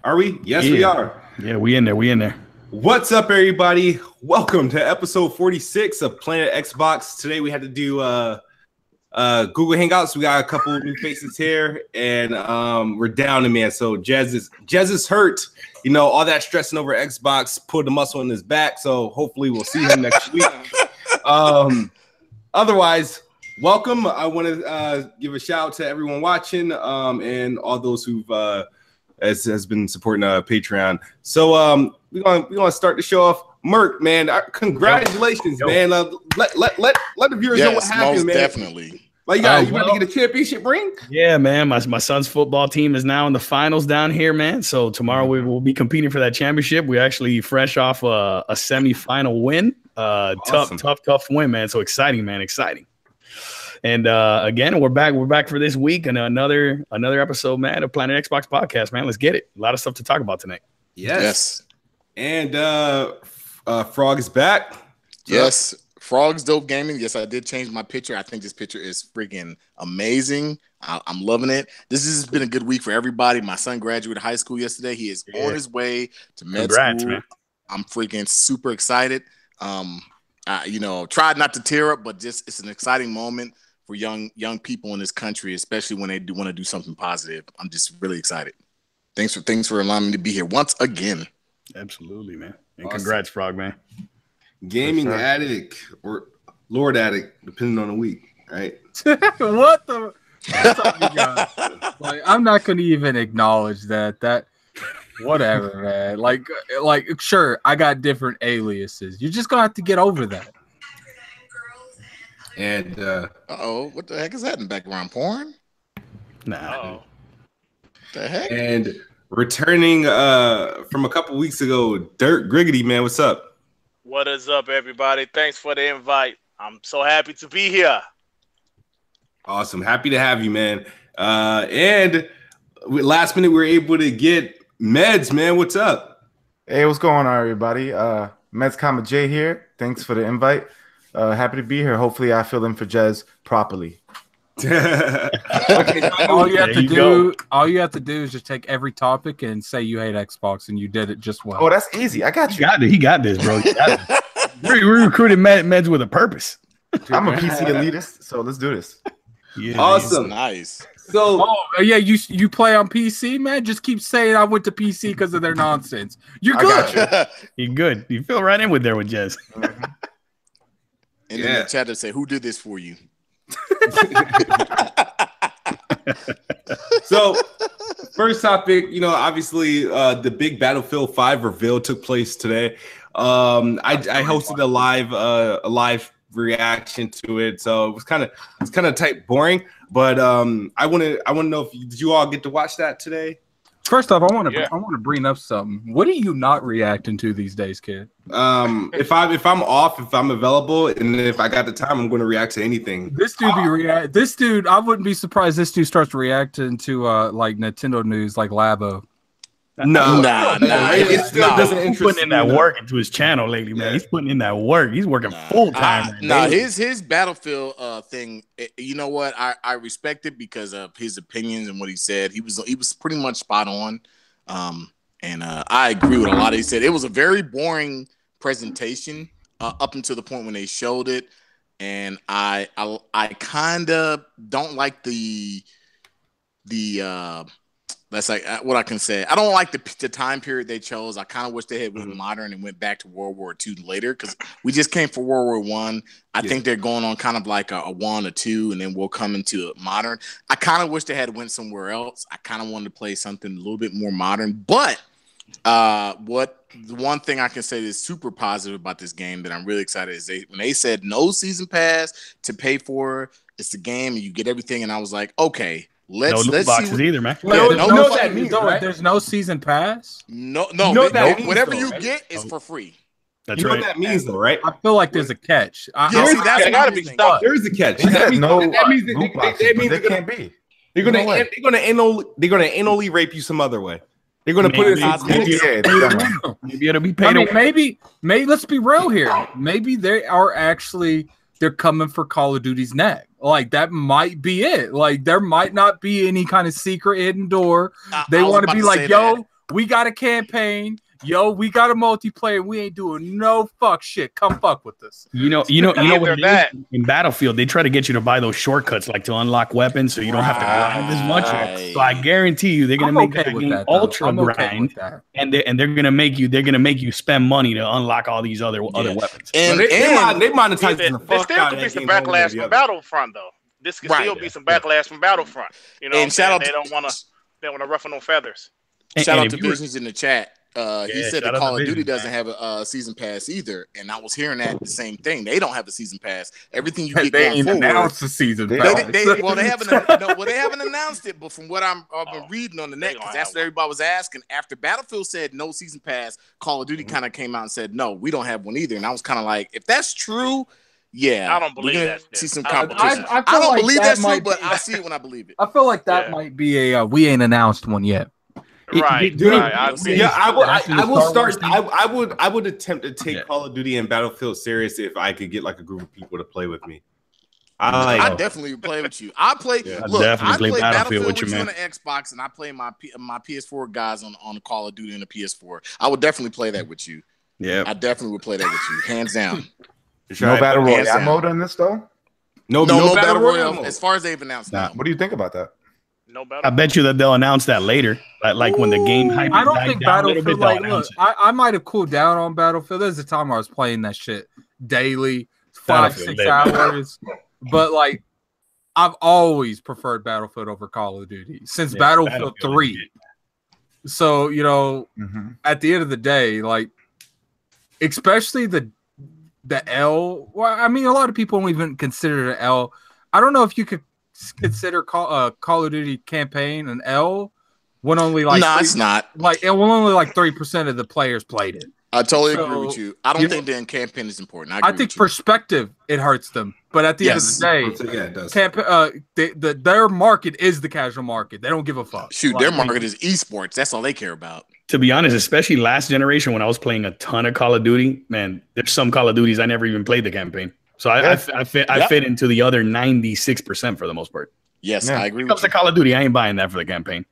Are we? Yes, we are. Yeah, we in there. We in there. What's up, everybody? Welcome to episode 46 of Planet Xbox. Today we had to do Google Hangouts. We got a couple of new faces here, and we're down to man. So Jez is hurt. You know, all that stressing over Xbox put the muscle in his back. So hopefully we'll see him next week. Otherwise, welcome. I want to give a shout out to everyone watching and all those who've has been supporting Patreon. So we're gonna start the show off. Merc, man, congratulations, man. Let the viewers know what happened, man. Definitely. Like you got to get a championship ring? Yeah, man. My son's football team is now in the finals down here, man. So tomorrow we will be competing for that championship. We're actually fresh off a semifinal win. Awesome. Tough win, man. So exciting, man. Exciting. And again, we're back for this week and another episode, man, of Planet Xbox Podcast, man. Let's get it. A lot of stuff to talk about tonight. Yes. And Frog is back. Yes. Frog's Dope Gaming. Yes, I did change my picture. I think this picture is freaking amazing. I'm loving it. This has been a good week for everybody. My son graduated high school yesterday. He is on his way to med school. Man. I'm freaking super excited. Tried not to tear up, but just it's an exciting moment for young people in this country, especially when they do want to do something positive. I'm just really excited. Thanks for allowing me to be here once again. Absolutely, man. And awesome. Congrats, Frog, man. Gaming Addict or Lord Addict, depending on the week, right? What the? Like, I'm not gonna even acknowledge that. Whatever, man. Like, sure, I got different aliases. You're just gonna have to get over that. And what the heck is that in background porn? Nah. The heck? And returning from a couple weeks ago, Dirt Griggity, man, what's up? What is up, everybody? Thanks for the invite. I'm so happy to be here. Awesome. Happy to have you, man. And last minute, we were able to get Meds, man. What's up? Hey, what's going on, everybody? Meds, J here. Thanks for the invite. Happy to be here. Hopefully, I fill in for Jez properly. Okay, all you have to do is just take every topic and say you hate Xbox, and you did it just well. Oh, that's easy. I got you. He got this, bro. We recruited Meds with a purpose. I'm a PC elitist, so let's do this. Yeah, awesome. Nice. So, you play on PC, man. Just keep saying I went to PC because of their nonsense. You're good. You're good. You feel right in with Jez. Mm-hmm. And then the chat to say, who did this for you? So, first topic, obviously the big Battlefield 5 reveal took place today. I hosted a live reaction to it, so it was kind of tight, boring. But I want to know did you all get to watch that today? First off, I want to bring up something. What are you not reacting to these days, kid? If I'm off, if I'm available, and if I got the time, I'm going to react to anything. This dude, I wouldn't be surprised. This dude starts reacting to like Nintendo news, like Labo. No. It still doesn't interest. He's putting in that work into his channel lately, man. He's putting in that work. He's working full time. His Battlefield thing. You know what? I respect it because of his opinions and what he said. He was pretty much spot on. And I agree with a lot. He said it was a very boring presentation up until the point when they showed it, and I kind of don't like the that's like what I can say. I don't like the time period they chose. I kind of wish they had went modern and went back to World War II later, because we just came for World War I. I think they're going on kind of like a 1 or 2, and then we'll come into modern. I kind of wish they had went somewhere else. I kind of wanted to play something a little bit more modern. But the one thing I can say is super positive about this game that I'm really excited is when they said no season pass to pay for, it's the game and you get everything, and I was like, okay. Let's boxes see either, man. There's no season pass. No. Whatever you get is for free. That's right. What that means, though, right? I feel like there's a catch. That's gotta be stuff. There is a catch. That means they can't be. They're gonna anally rape you some other way. They're gonna put it. Maybe it'll be paid. Maybe. Let's be real here. Maybe they are actually. They're coming for Call of Duty's neck. Like, that might be it. Like, there might not be any kind of secret hidden door. They want to be like, yo, We got a campaign. Yo, we got a multiplayer. We ain't doing no fuck shit. Come fuck with us. You know what it is? that. In Battlefield, they try to get you to buy those shortcuts, like to unlock weapons, so you don't have to grind as much. So I guarantee you, they're gonna make that game ultra grind, and they're gonna make you spend money to unlock all these other weapons. And they monetize There still could be some backlash from Battlefront, though. This could still be some backlash from Battlefront. You know, and shout out they don't want to ruffle no feathers. Shout out to Visions in the chat. He said the Call of Duty doesn't have a season pass either, and I was hearing that the same thing. They don't have a season pass. Everything you get going forward. Announced the season pass. They haven't announced it, but from what I've been reading on the net, because that's what everybody was asking. After Battlefield said no season pass, Call of Duty kind of came out and said no, we don't have one either. And I was kind of like, if that's true, yeah, I don't believe that. See some competition. I don't believe that's true, but I'll see it when I believe it. I feel like that might be a we ain't announced one yet. Right. I will start. I would attempt to take Call of Duty and Battlefield serious if I could get like a group of people to play with me. I definitely would play with you. I play Battlefield with you on the Xbox, and I play my PS4 guys on the Call of Duty and the PS4. I would definitely play that with you. Yeah, I definitely would play that with you, hands down. No battle royale mode on this though. No battle royale. As far as they've announced now. What do you think about that? No battle. I bet you that they'll announce that later, like when the game hype. I don't think Battlefield. I might have cooled down on Battlefield. There's a time where I was playing that shit daily, 5-6 hours. But like, I've always preferred Battlefield over Call of Duty since Battlefield 3. So at the end of the day, like, especially the L. Well, I mean, a lot of people don't even consider the L. I don't know if you could consider Call of Duty campaign an L when only like it's not like it will only like 3% of the players played it. I totally agree with you. I don't think the campaign is important. I think perspective it hurts them, but at the end of the day, their market is the casual market. They don't give a fuck. Shoot, their market is esports. That's all they care about. To be honest, especially last generation when I was playing a ton of Call of Duty, man, there's some Call of Duties I never even played the campaign. So I fit into the other 96% for the most part. Yes, I agree. When it comes to Call of Duty, I ain't buying that for the campaign.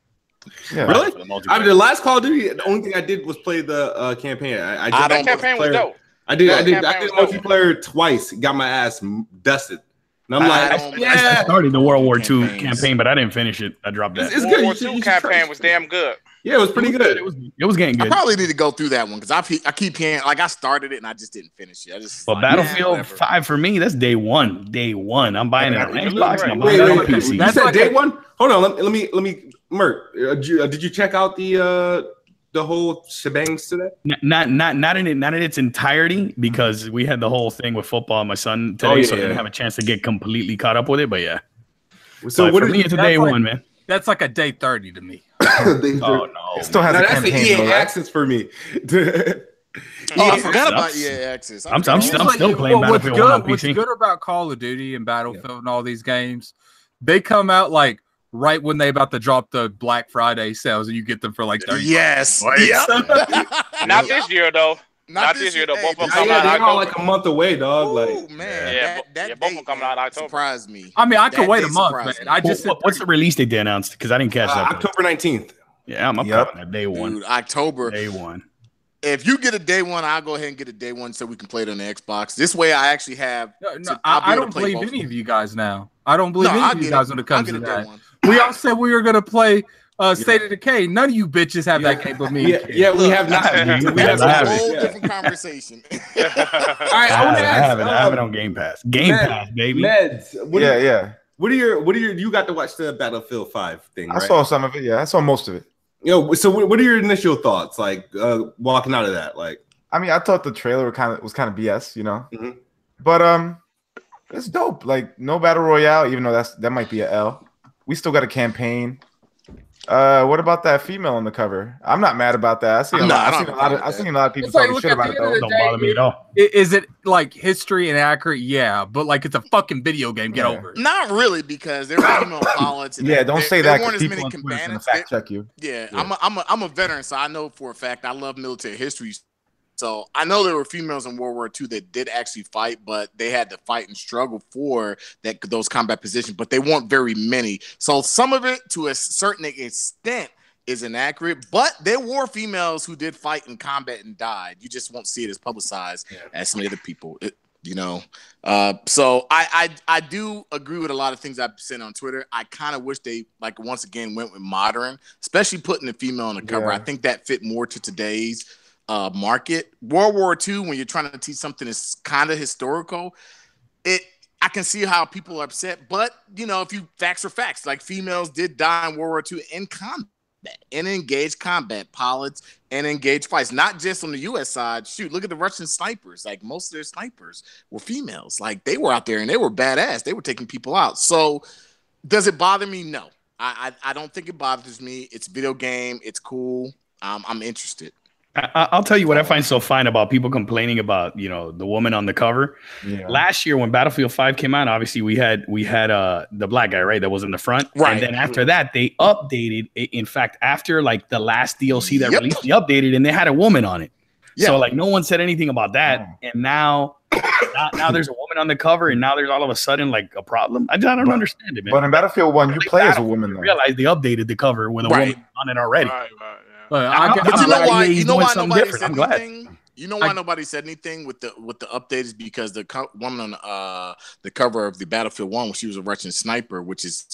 Yeah. Really? The last Call of Duty, the only thing I did was play the campaign. That campaign was dope. I did multiplayer twice. Got my ass dusted. And I'm I started the World War II campaign, but I didn't finish it. I dropped that. It's good. World War II campaign was damn good. Yeah, it was pretty good. It was getting good. I probably need to go through that one because I keep hearing I started it and I just didn't finish it. Battlefield 5 for me, that's day one. Day one, I'm buying it on Xbox. PC. You said day one? Hold on, let me. Merc, did you check out the whole shebangs today? Not in its entirety because we had the whole thing with football. My son today, so I didn't have a chance to get completely caught up with it. But yeah, so what for me, it's a day one, man. That's like a day 30 to me. Oh no, it still has that's the EA Access for me. I forgot about EA Access. I'm still playing Battlefield on PC. What's good about Call of Duty and Battlefield and all these games, they come out like right when they about to drop the Black Friday sales, and you get them for like 30. Yes. Not this year though. Not this year though. Both of them coming out they're all like a month away, dog. Like, man, both of them coming out in October. Surprised me. I mean, I could wait a month, man. I just what's the release date they announced? Because I didn't catch that. October 19th. Yeah, I'm up on that day one. Dude, October. Day one. If you get a day one, I'll go ahead and get a day one so we can play it on the Xbox. This way, I actually have. I don't believe any of you guys now. I don't believe any of you guys when it comes to that. We all said we were going to play State of Decay. None of you bitches have that game but me. Yeah, we have not. That's a whole different conversation. All right, I want to ask. I have it on Game Pass. Game Pass, baby. Meds. Yeah. What are your? You got to watch the Battlefield 5 thing, right? I saw some of it. Yeah, I saw most of it. So what are your initial thoughts? Like walking out of that, like. I mean, I thought the trailer was kind of BS, but it's dope. Like no battle royale, even though that might be an L. We still got a campaign. What about that female on the cover? I'm not mad about that. I've seen a lot of people talking shit about it though. Don't bother me at all. Is it like history and accurate? Yeah, but like it's a fucking video game. Get over it. Not really, because there are female pilots. Yeah, don't say that. There weren't as many people combatants. Fact check you. Yeah, I'm a veteran, so I know for a fact I love military history. So I know there were females in World War II that did actually fight, but they had to fight and struggle for those combat positions, but they weren't very many. So some of it, to a certain extent, is inaccurate, but there were females who did fight in combat and died. You just won't see it as publicized as some of the other people. So I do agree with a lot of things I've said on Twitter. I kind of wish they once again went with modern, especially putting a female on the cover. I think that fit more to today's market. World War II, when you're trying to teach something that's kind of historical, I can see how people are upset, but if you facts are facts, like females did die in World War II in combat and engaged combat pilots and engaged fights, not just on the U.S. side. Shoot, look at the Russian snipers. Like most of their snipers were females. Like they were out there and they were badass. They were taking people out. So does it bother me? No, I don't think it bothers me. It's a video game. It's cool. I'm interested. I'll tell you what I find so fine about people complaining about, the woman on the cover. Yeah. Last year when Battlefield 5 came out, obviously we had the black guy, right, that was in the front. Right. And then after that, they updated it. In fact, after the last DLC that released, they updated and they had a woman on it. Yeah. So no one said anything about that. And now there's a woman on the cover, and now there's all of a sudden a problem. I don't understand it, man. But in Battlefield 1, you play as a woman. I realized they updated the cover with a woman on it already. Right. You know why nobody said anything? You know why nobody said anything with the updates? Because the woman on the cover of the Battlefield 1, she was a Russian sniper, which is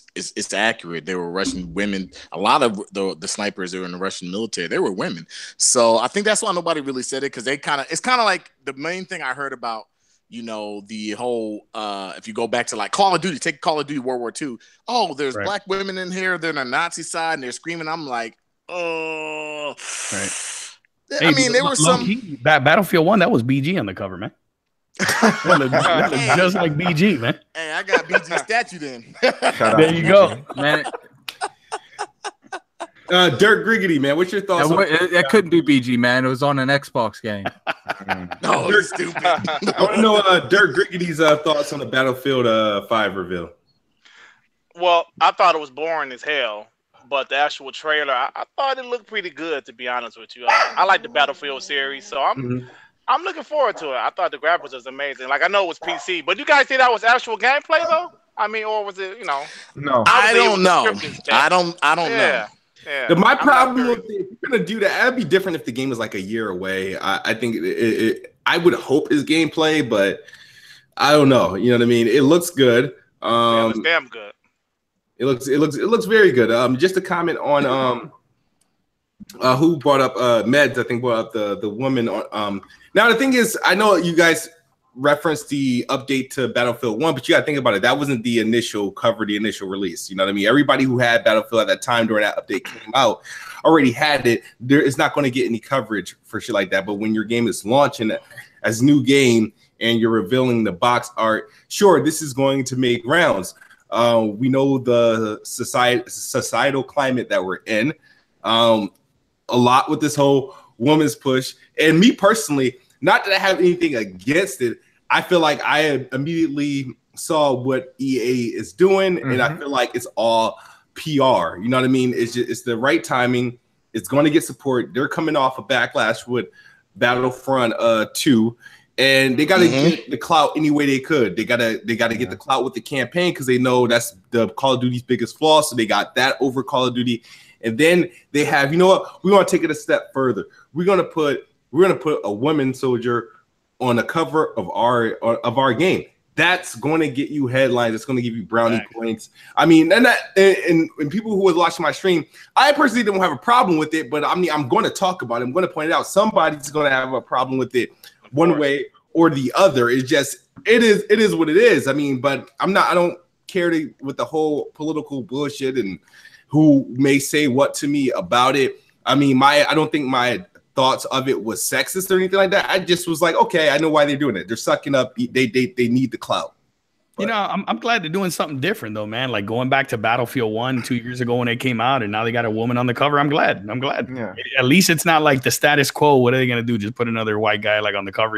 accurate. They were Russian women. A lot of the snipers that were in the Russian military, they were women. So I think that's why nobody really said it, because it's kind of like the main thing I heard about. The whole if you go back to Call of Duty, take Call of Duty World War II. Oh, there's black women in here. They're on the Nazi side and they're screaming. I'm like, oh, right. I mean, there was some Battlefield 1 that was BG on the cover, man. That looked just like BG, man. Hey, I got BG statue then. There you go, man. Dirk Griggity, man. What's your thoughts? That couldn't be BG, man. It was on an Xbox game. No, you're stupid. I want to know Dirk Griggity's thoughts on the Battlefield 5 reveal. Well, I thought it was boring as hell. But the actual trailer, I thought it looked pretty good, to be honest with you. I like the Battlefield series, so I'm looking forward to it. I thought the graphics was amazing. I know it was PC, but you guys think that was actual gameplay though? I mean, or was it? No, I don't know. I don't know. Yeah. My problem with if you're gonna do that, that'd be different if the game was a year away. I think I would hope is gameplay, but I don't know. You know what I mean? It looks good. It's damn good. It looks very good. Just a comment on who brought up Meds, I think brought up the woman on now the thing is, I know you guys referenced the update to Battlefield 1, but you gotta think about it. That wasn't the initial cover, the initial release. You know what I mean? Everybody who had Battlefield at that time during that update came out already had it. There is not going to get any coverage for shit like that. But when your game is launching as new game and you're revealing the box art, sure, this is going to make rounds. We know the societal climate that we're in. A lot with this whole woman's push. And me personally, not that I have anything against it, I feel like I immediately saw what EA is doing, and I feel like it's all PR. You know what I mean? It's the right timing. It's going to get support. They're coming off a backlash with Battlefront 2. And they got to get the clout any way they could. They gotta get the clout with the campaign because they know that's the Call of Duty's biggest flaw. So they got that over Call of Duty, and then they have, you know what? We want to take it a step further. We're gonna put a woman soldier on the cover of our game. That's going to get you headlines. It's going to give you brownie points. I mean, and people who was watching my stream, I personally don't have a problem with it, but I'm going to talk about it. I'm going to point it out. Somebody's going to have a problem with it. One way or the other. It's just it is what it is. I mean, but I don't care with the whole political bullshit and who may say what to me about it. I mean, I don't think my thoughts of it was sexist or anything like that. I just was like, okay, I know why they're doing it. They're sucking up. They need the clout. But, I'm glad they're doing something different though, man. Like going back to Battlefield 1 2 years ago when they came out, and now they got a woman on the cover. I'm glad. Yeah. At least it's not like the status quo. What are they gonna do? Just put another white guy on the cover?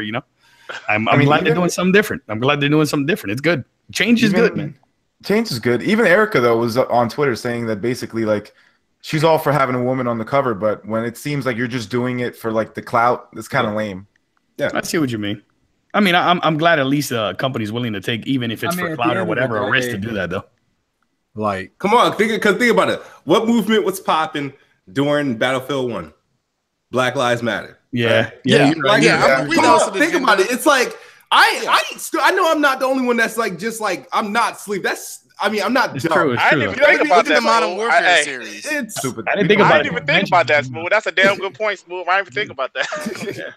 I'm glad they're doing something different. It's good. Change is good, man. Change is good. Even Erica though was on Twitter saying that basically she's all for having a woman on the cover, but when it seems like you're just doing it for the clout, it's kind of lame. Yeah, I see what you mean. I mean, I'm glad at least company's willing to take, even if it's for clout or whatever, a risk to do that though. Come on, think about it. What movement was popping during Battlefield 1. Black Lives Matter. Yeah. Right? Yeah. Like, we know. Think about it. It's like I know I'm not the only one that's like just like I'm not sleep. I'm not It's dumb. true. It's I true. didn't even think about Look at that. the Modern Smooth. Warfare series. It's Stupid. I didn't think I about didn't it. even think about that, Smooth. That's a damn good point, Smooth. I didn't even think about that.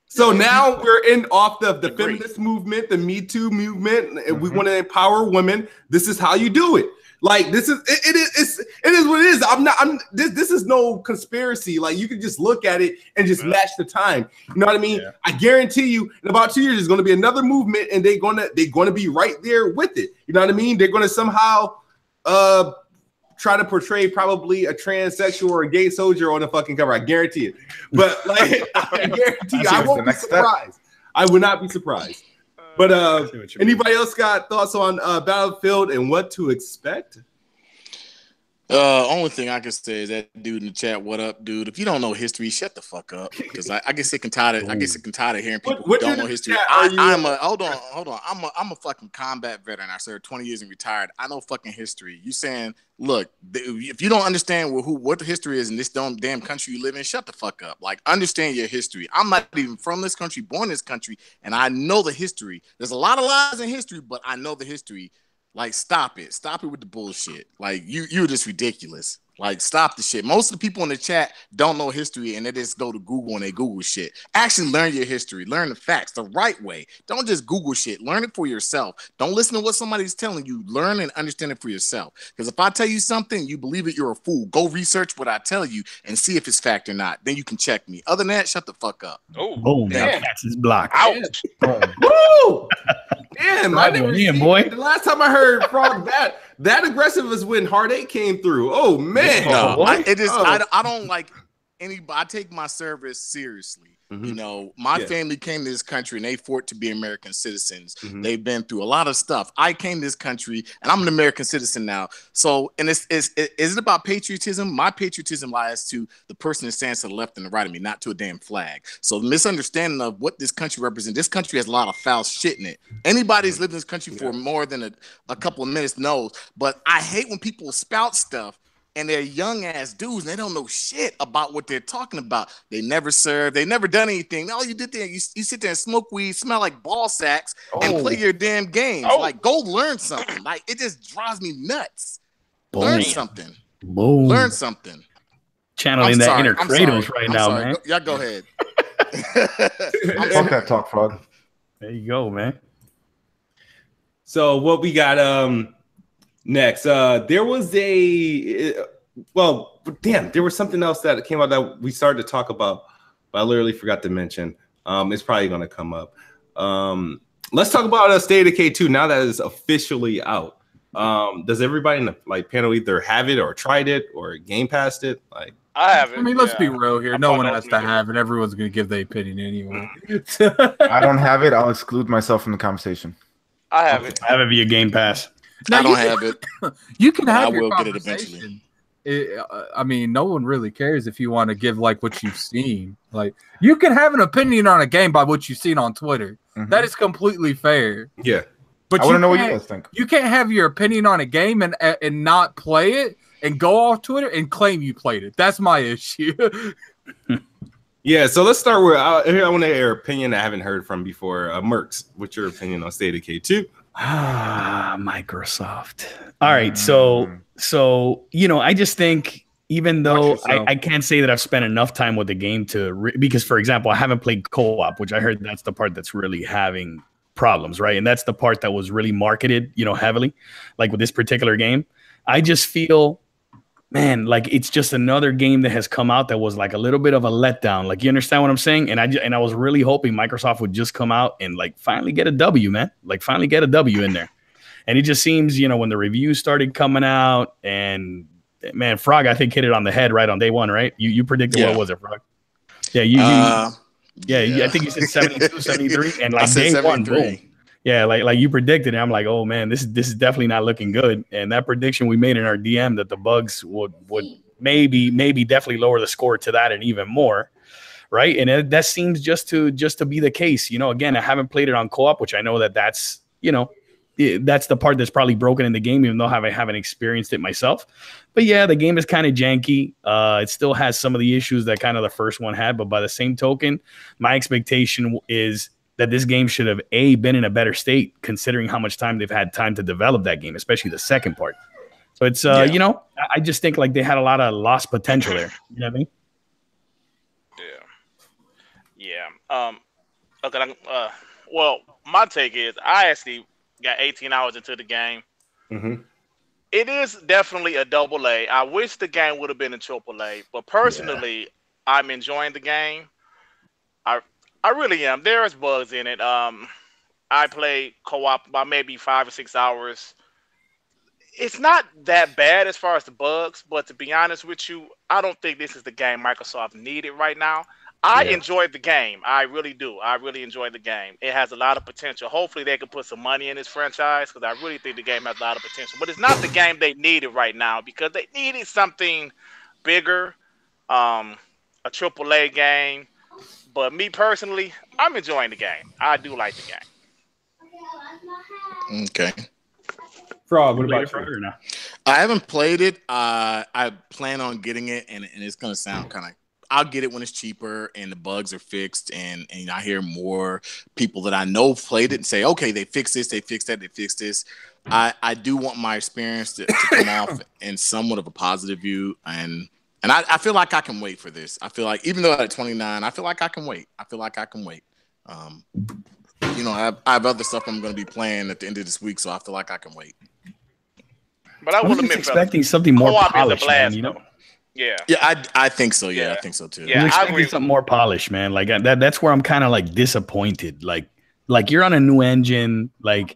So now we're in off the Agreed. feminist movement, the Me Too movement. And we want to empower women. This is how you do it. Like this is it is what it is. This is no conspiracy. Like you can just look at it and just match the time. You know what I mean? Yeah. I guarantee you, in about 2 years, there's going to be another movement, and they're gonna be right there with it. You know what I mean? They're going to somehow try to portray probably a transsexual or a gay soldier on the fucking cover. I guarantee it. But like, I guarantee you, I won't be surprised. Step. I would not be surprised. But anybody else got thoughts on Battlefield and what to expect? Only thing I can say is that dude in the chat, what up, dude? If you don't know history, shut the fuck up. Because I get sick and tired of hearing people who don't know history. Hold on. I'm a fucking combat veteran. I served 20 years and retired. I know fucking history. You saying, look, if you don't understand what the history is in this damn country you live in, shut the fuck up. Like, understand your history. I'm not even from this country, born in this country, and I know the history. There's a lot of lies in history, but I know the history. Like, stop it. Stop it with the bullshit. Like, you're just ridiculous. Like, stop the shit. Most of the people in the chat don't know history, and they just go to Google and they Google shit. Actually, learn your history. Learn the facts the right way. Don't just Google shit. Learn it for yourself. Don't listen to what somebody's telling you. Learn and understand it for yourself. Because if I tell you something, you believe it, you're a fool. Go research what I tell you and see if it's fact or not. Then you can check me. Other than that, shut the fuck up. Oh, boom. Cats is blocked. Ouch. Woo! Damn, boy. The last time I heard Frog that aggressive is when Heartache came through. Oh man, no, I don't like anybody. I take my service seriously. Mm-hmm. You know, my family came to this country and they fought to be American citizens. Mm-hmm. They've been through a lot of stuff. I came to this country and I'm an American citizen now. So, and is it about patriotism? My patriotism lies to the person that stands to the left and the right of me, not to a damn flag. So, the misunderstanding of what this country represents. This country has a lot of foul shit in it. Anybody who's lived in this country for more than a couple of minutes knows. But I hate when people spout stuff. And they're young ass dudes, and they don't know shit about what they're talking about. They never served, they never done anything. All you did there, you sit there and smoke weed, smell like ball sacks, and play your damn games. Like, go learn something. Like, it just drives me nuts. Boom. Learn something. Boom. Learn something. Channeling that inner Kratos right now, man. Y'all go ahead. Talk that talk, Frog. There you go, man. So what we got next? There was there was something else that came out that we started to talk about, but I literally forgot to mention. It's probably going to come up. Let's talk about State of Decay 2 now that it's officially out. Does everybody in the panel either have it or tried it or game passed it? Like, I haven't. I mean, let's be real here. No one has to have it. Everyone's going to give their opinion anyway. I don't have it. I'll exclude myself from the conversation. I have it. I have it via Game Pass. I don't have it. You can have your get it eventually. I mean, no one really cares if you want to give like what you've seen. Like, you can have an opinion on a game by what you've seen on Twitter. Mm-hmm. That is completely fair. Yeah, but I want to know what you guys think. You can't have your opinion on a game and not play it and go off Twitter and claim you played it. That's my issue. Yeah, so let's start with I want to hear your opinion I haven't heard from before. Mercs, what's your opinion on State of Decay 2? Microsoft. All right, so I just think even though I can't say that I've spent enough time with the game because, for example, I haven't played co-op, which I heard that's the part that's really having problems, right? And that's the part that was really marketed, heavily, like with this particular game. I just feel, man, like it's just another game that has come out that was like a little bit of a letdown. Like, you understand what I'm saying? And I was really hoping Microsoft would just come out and like finally get a W, man. Like finally get a W in there. And it just seems, when the reviews started coming out and man, Frog, I think hit it on the head right on day one, right? You predicted what was it, Frog? Yeah, I think you said 72, 73, and like day 1, boom. Yeah, like you predicted, and I'm like, oh man, this is definitely not looking good. And that prediction we made in our DM that the bugs would maybe definitely lower the score to that and even more, right? And that seems just to be the case. Again, I haven't played it on co-op, which I know that's that's the part that's probably broken in the game, even though I haven't experienced it myself. But yeah, the game is kind of janky. It still has some of the issues that kind of the first one had. But by the same token, my expectation is that this game should have been in a better state, considering how much time they've had time to develop that game, especially the second part. So it's I just think like they had a lot of lost potential there. You know what I mean? Yeah. Okay. Well, my take is I actually got 18 hours into the game. Mm-hmm. It is definitely a double A. I wish the game would have been a triple A, but personally, I'm enjoying the game. I really am. There's bugs in it. I played co-op about maybe 5 or 6 hours. It's not that bad as far as the bugs, but to be honest with you, I don't think this is the game Microsoft needed right now. I enjoyed the game. I really do. I really enjoyed the game. It has a lot of potential. Hopefully, they can put some money in this franchise because I really think the game has a lot of potential. But it's not the game they needed right now because they needed something bigger, a AAA game. But me personally, I'm enjoying the game. I do like the game. Okay. Frog, what about you? Or no? I haven't played it. I plan on getting it, and it's going to sound kind of. I'll get it when it's cheaper and the bugs are fixed, and I hear more people that I know played it and say, okay, they fixed this, they fixed that, they fixed this. I do want my experience to come off in somewhat of a positive view, and I feel like I can wait for this. I feel like even though at 29, I feel like I can wait. I have other stuff I'm going to be playing at the end of this week, so I feel like I can wait. But I would have expecting something more polished, man, you know? Yeah, I think so. Yeah, I think so too. Yeah, I'm expecting something more polished, man. Like that's where I'm kind of like disappointed. Like you're on a new engine, like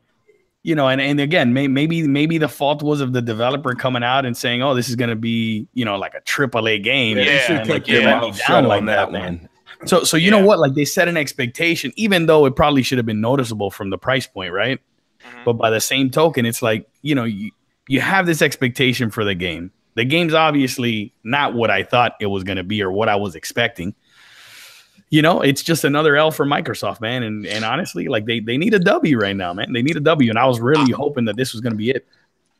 and again, maybe the fault was of the developer coming out and saying, "Oh, this is gonna be like a AAA game." Yeah, like you're letting me down like that, man. So you know what? Like they set an expectation, even though it probably should have been noticeable from the price point, right? Mm-hmm. But by the same token, it's like you have this expectation for the game. The game's obviously not what I thought it was going to be or what I was expecting. It's just another L for Microsoft, man. And honestly, like they need a W right now, man. They need a W. And I was really hoping that this was going to be it.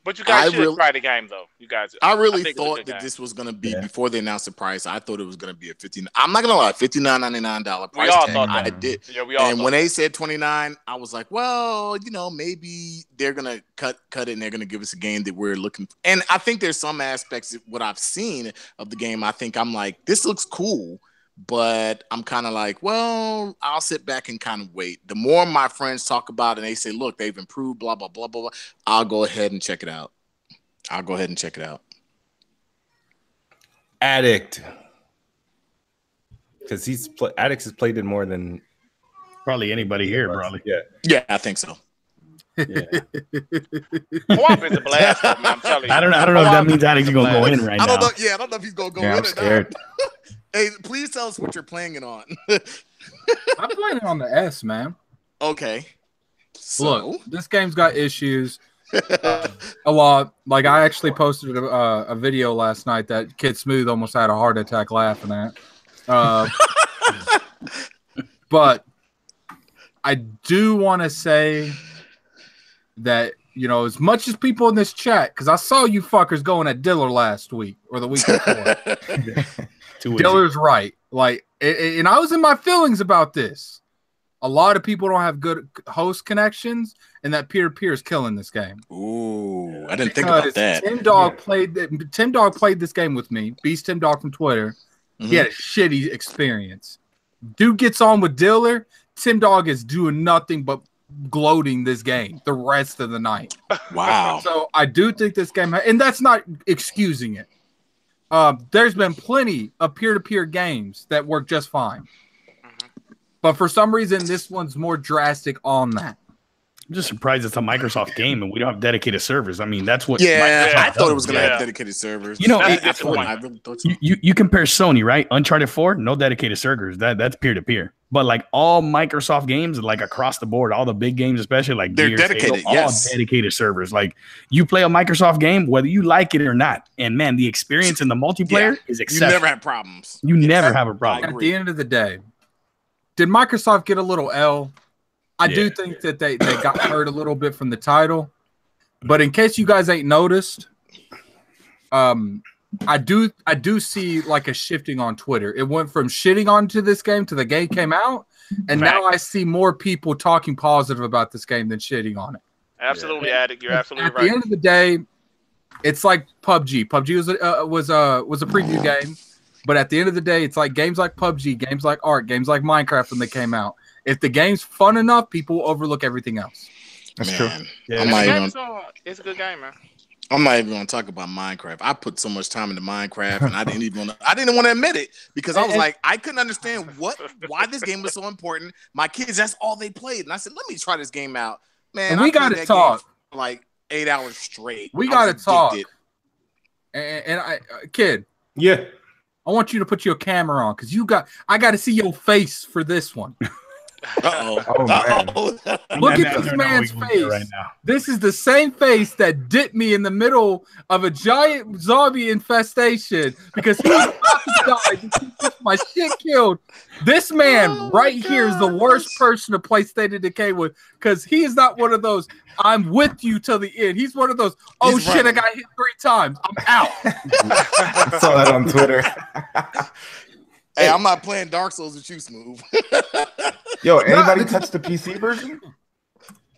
But you guys should try the game, though. You guys, I really thought that this was going to be before they announced the price. I thought it was going to be a $59. I'm not going to lie, $59.99 price tag. I did. Yeah, we all. And when they said 29, I was like, well, maybe they're going to cut it and they're going to give us a game that we're looking for. And I think there's some aspects of what I've seen of the game. I think I'm like, this looks cool. But I'm kind of like, well, I'll sit back and kind of wait. The more my friends talk about it and they say, look, they've improved, blah, blah, blah, blah, blah, I'll go ahead and check it out. Addict. Because Addict has played it more than probably anybody here, probably. Yeah, I think so. Yeah. Co-op is a blast, man, I'm telling you. I don't know if that means Addict's going to go in right now. I don't know if he's going to go in I'm scared. Hey, please tell us what you're playing it on. I'm playing it on the S, man. Okay. So? Look, this game's got issues. A lot. Like I actually posted a video last night that Kid Smooth almost had a heart attack laughing at. But I do want to say that as much as people in this chat, because I saw you fuckers going at Diller last week or the week before. Diller's right. Like, and I was in my feelings about this. A lot of people don't have good host connections, and that peer-to-peer is killing this game. Ooh, I didn't think about that. Tim Dog played this game with me. Beast Tim Dog from Twitter. Mm-hmm. He had a shitty experience. Dude gets on with Diller. Tim Dog is doing nothing but gloating this game the rest of the night. Wow. So I do think this game, and that's not excusing it. There's been plenty of peer-to-peer games that work just fine. But for some reason, this one's more drastic on that. I'm just surprised it's a Microsoft game and we don't have dedicated servers. I mean, that's what. I thought it was going to have dedicated servers. You compare Sony, right? Uncharted 4, no dedicated servers. That's peer-to-peer. But like all Microsoft games, like across the board, all the big games, especially like they're dedicated, all dedicated servers. Like you play a Microsoft game, whether you like it or not, and man, the experience in the multiplayer is exceptional. You never have problems. You never have a problem. At the end of the day, did Microsoft get a little L I do think that they got hurt a little bit from the title. But in case you guys ain't noticed, I do see like a shifting on Twitter. It went from shitting onto this game to the game came out, and now I see more people talking positive about this game than shitting on it. Absolutely, Addict. You're absolutely right. At the end of the day, it's like PUBG. PUBG was a preview game, but at the end of the day, it's like games like PUBG, games like Ark, games like Minecraft when they came out. If the game's fun enough, people will overlook everything else. That's true. Yeah, it's a good game, man. I'm not even going to talk about Minecraft. I put so much time into Minecraft, and I didn't want to admit it because I was like, I couldn't understand why this game was so important. My kids, that's all they played, and I said, let me try this game out, man. And we got to talk for like 8 hours straight. We got to talk. And kid, yeah, I want you to put your camera on because I got to see your face for this one. Oh man! Look at this man's face right now. This is the same face that dipped me in the middle of a giant zombie infestation because he was about to die. He gets my shit killed. This man here is the worst person to play State of Decay with because he is not one of those. I'm with you till the end. He's one of those. Oh shit! I got hit 3 times. I'm out. I saw that on Twitter. Hey, I'm not playing Dark Souls with you, Smooth. Yo, anybody touch the PC version?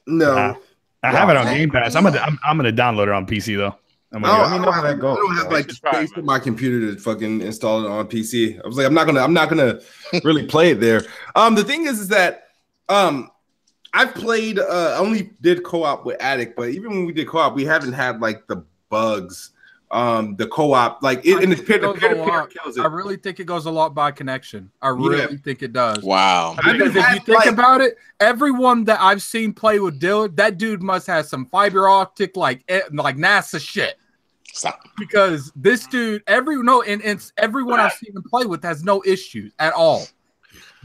No. I have it on Game Pass. I'm gonna download it on PC though. Let me know how that goes. I don't have like space in my computer to fucking install it on PC. I was like, I'm not gonna really play it there. The thing is that I've played I only did co-op with Addict, but even when we did co-op, we haven't had like the bugs. The co-op, like in the peer-to-peer kills it. I really think it goes a lot by connection. I really think it does. Wow. Because if you think about it, everyone that I've seen play with Dylan, that dude must have some fiber optic like NASA shit. Stop. Because this dude, everyone I've seen him play with has no issues at all.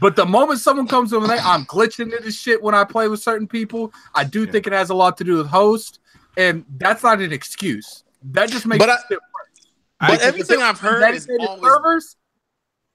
But the moment someone comes over there, I'm glitching into shit when I play with certain people. I do think it has a lot to do with host, and that's not an excuse. That just makes it worse. But everything I've heard is always servers.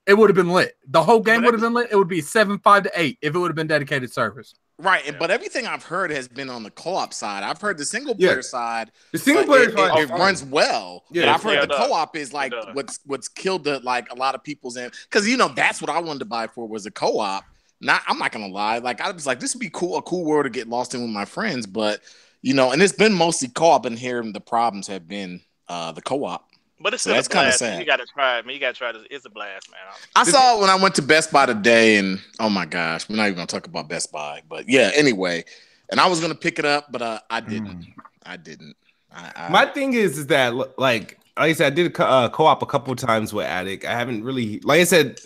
It would have been lit. The whole game would have been lit. It would be 7-5 to 8 if it would have been dedicated servers. Right, but everything I've heard has been on the co-op side. I've heard the single player side. The single player side it runs well. Yeah, but I've heard the co-op is like what's killed the like a lot of people's in because that's what I wanted to buy for was a co-op. I'm not gonna lie, like I was like this would be cool, a cool world to get lost in with my friends, but. And it's been mostly co-op, and here the problems have been the co-op. But it's that's kind of sad. You got to try it, man. You got to try this. It's a blast, man. I saw it when I went to Best Buy today, and oh my gosh, we're not even gonna talk about Best Buy, but yeah. Anyway, and I was gonna pick it up, but I didn't. I didn't. My thing is that like I said, I did co-op a couple of times with Addict. I haven't really, like I said.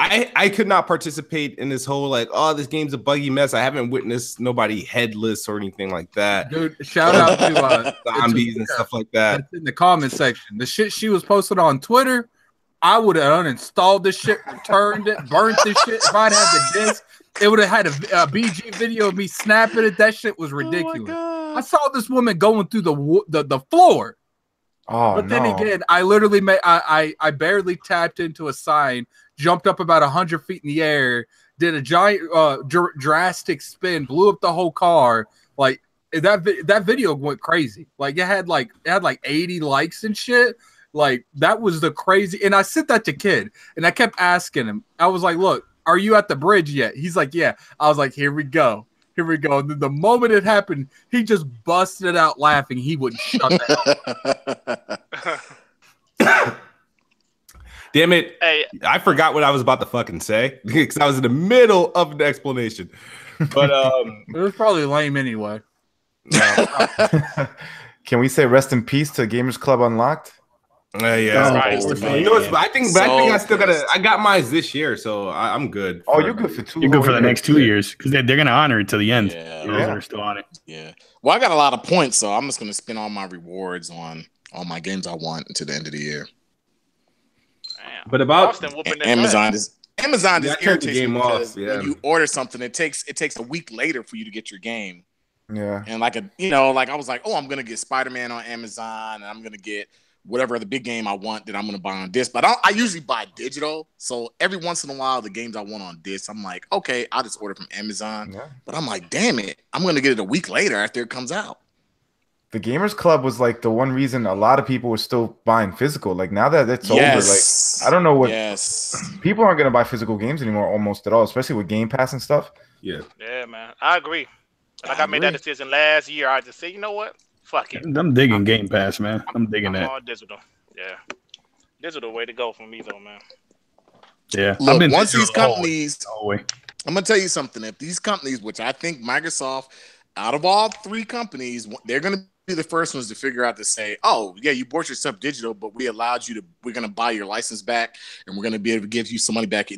I could not participate in this whole like, oh, this game's a buggy mess. I haven't witnessed nobody headless or anything like that. Dude, shout out to zombies and stuff like that. It's in the comment section. The shit she was posted on Twitter, I would have uninstalled this shit, returned it, burnt this shit. If I'd had the disc, it would have had a BG video of me snapping it. That shit was ridiculous. I saw this woman going through the floor. Oh, but then again, I literally I barely tapped into a sign. Jumped up about 100 feet in the air, did a giant drastic spin, blew up the whole car. Like that video went crazy. Like it had like 80 likes and shit. Like that was the crazy. And I sent that to Kid, and I kept asking him. I was like, "Look, are you at the bridge yet?" He's like, "Yeah." I was like, "Here we go." And then the moment it happened, he just busted out laughing. He wouldn't shut the hell up. Damn it. Hey. I forgot what I was about to fucking say because I was in the middle of an explanation. But it was probably lame anyway. Can we say rest in peace to Gamers Club Unlocked? Yeah. I think I still gotta. I got mine this year, so I'm good. Oh, you're good for 2 years. You're good for the next 2 years because they're gonna honor it to the end. Yeah, they're still on it. Yeah. Well, I got a lot of points, so I'm just gonna spend all my rewards on all my games I want until the end of the year. But about Amazon is irritating because when you order something, it takes a week later for you to get your game. Yeah. And like I was like, oh, I'm gonna get Spider-Man on Amazon, and I'm gonna get whatever the big game I want that I'm gonna buy on disc. But I usually buy digital. So every once in a while, the games I want on disc, I'm like, okay, I'll just order from Amazon. Yeah. But I'm like, damn it, I'm gonna get it a week later after it comes out. The Gamers Club was like the one reason a lot of people were still buying physical. Like now that it's over, like I don't know what people aren't gonna buy physical games anymore almost at all, especially with Game Pass and stuff. Yeah, man, I agree. Like I made that decision last year. I just said, you know what, fuck it. I'm digging Game Pass, man. I'm digging that. All digital, yeah, digital way to go for me though, man. Yeah, look, once these companies, I'm gonna tell you something. If these companies, which I think Microsoft, out of all three companies, they're gonna be the first ones to figure out to say, oh yeah, you bought your stuff digital, but we're going to buy your license back and we're going to be able to give you some money back.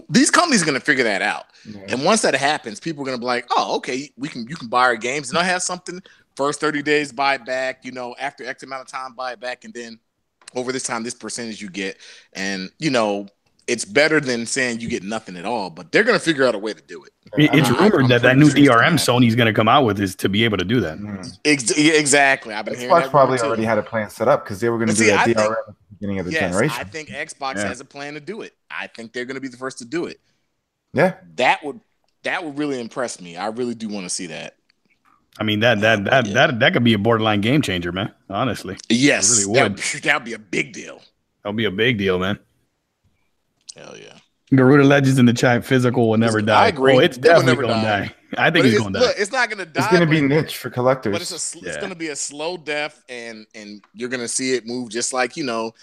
These companies are going to figure that out. And once that happens, people are going to be like, oh, okay, you can buy our games and they'll have something first 30 days, buy it back, after X amount of time, buy it back. And then over this time, this percentage you get. And, it's better than saying you get nothing at all, but they're going to figure out a way to do it. It's rumored that new DRM Sony's going to come out with is to be able to do that. Exactly. I've been hearing Xbox probably already had a plan set up because they were going to do that DRM at the beginning of the generation. I think Xbox has a plan to do it. I think they're going to be the first to do it. Yeah. That would really impress me. I really do want to see that. I mean, that could be a borderline game changer, man. Honestly. Yes. It really would. That would be a big deal. That would be a big deal, man. Hell yeah. Garuda Legends in the chat, physical will never die. I agree. Oh, it's definitely going to die. I think it's going to die. Look, it's not going to die. It's going to be niche for collectors. But it's going to be a slow death, and you're going to see it move just like, people.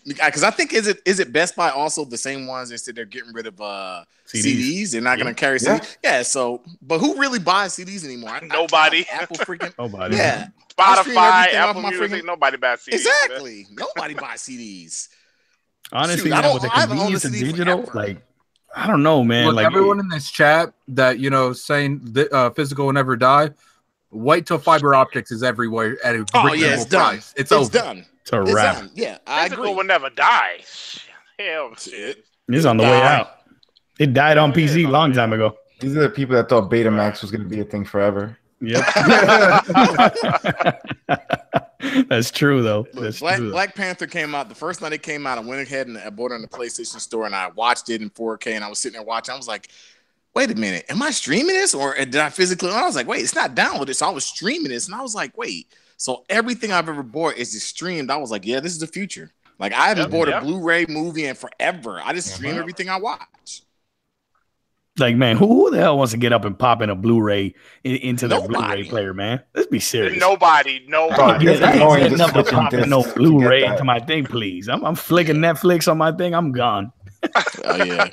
Because I think, is it Best Buy also the same ones that said they're getting rid of CDs? They're not going to carry CDs. Yeah, so, but who really buys CDs anymore? Nobody. Apple freaking. Nobody. Yeah. Spotify, Apple Music, nobody buys CDs. Exactly. Nobody buys CDs. Honestly, with the convenience of digital, like, I don't know, man. Look, like everyone in this chat that saying that, physical will never die, wait till fiber optics is everywhere at a it's price. It's over. Done. It's a wrap. Done. Yeah, I agree. Physical will never die. Hell shit. It's on the way out. It died on PC a long time ago. These are the people that thought Betamax was going to be a thing forever. Yep. That's true, though. Black Panther came out the first night it came out. I went ahead and I bought it on the PlayStation Store and I watched it in 4K. And I was sitting there watching. I was like, "Wait a minute, am I streaming this or did I physically?" And I was like, "Wait, it's not downloaded." So I was streaming this, and I was like, "Wait." So everything I've ever bought is just streamed. I was like, "Yeah, this is the future." Like I haven't bought a Blu-ray movie in forever. I just stream everything I watch. Like, man, who the hell wants to get up and pop in a Blu-ray into the Blu-ray player, man? Let's be serious. Nobody. I ain't getting up and popping no Blu-ray into my thing, please. I'm flicking Netflix on my thing. I'm gone. Oh yeah.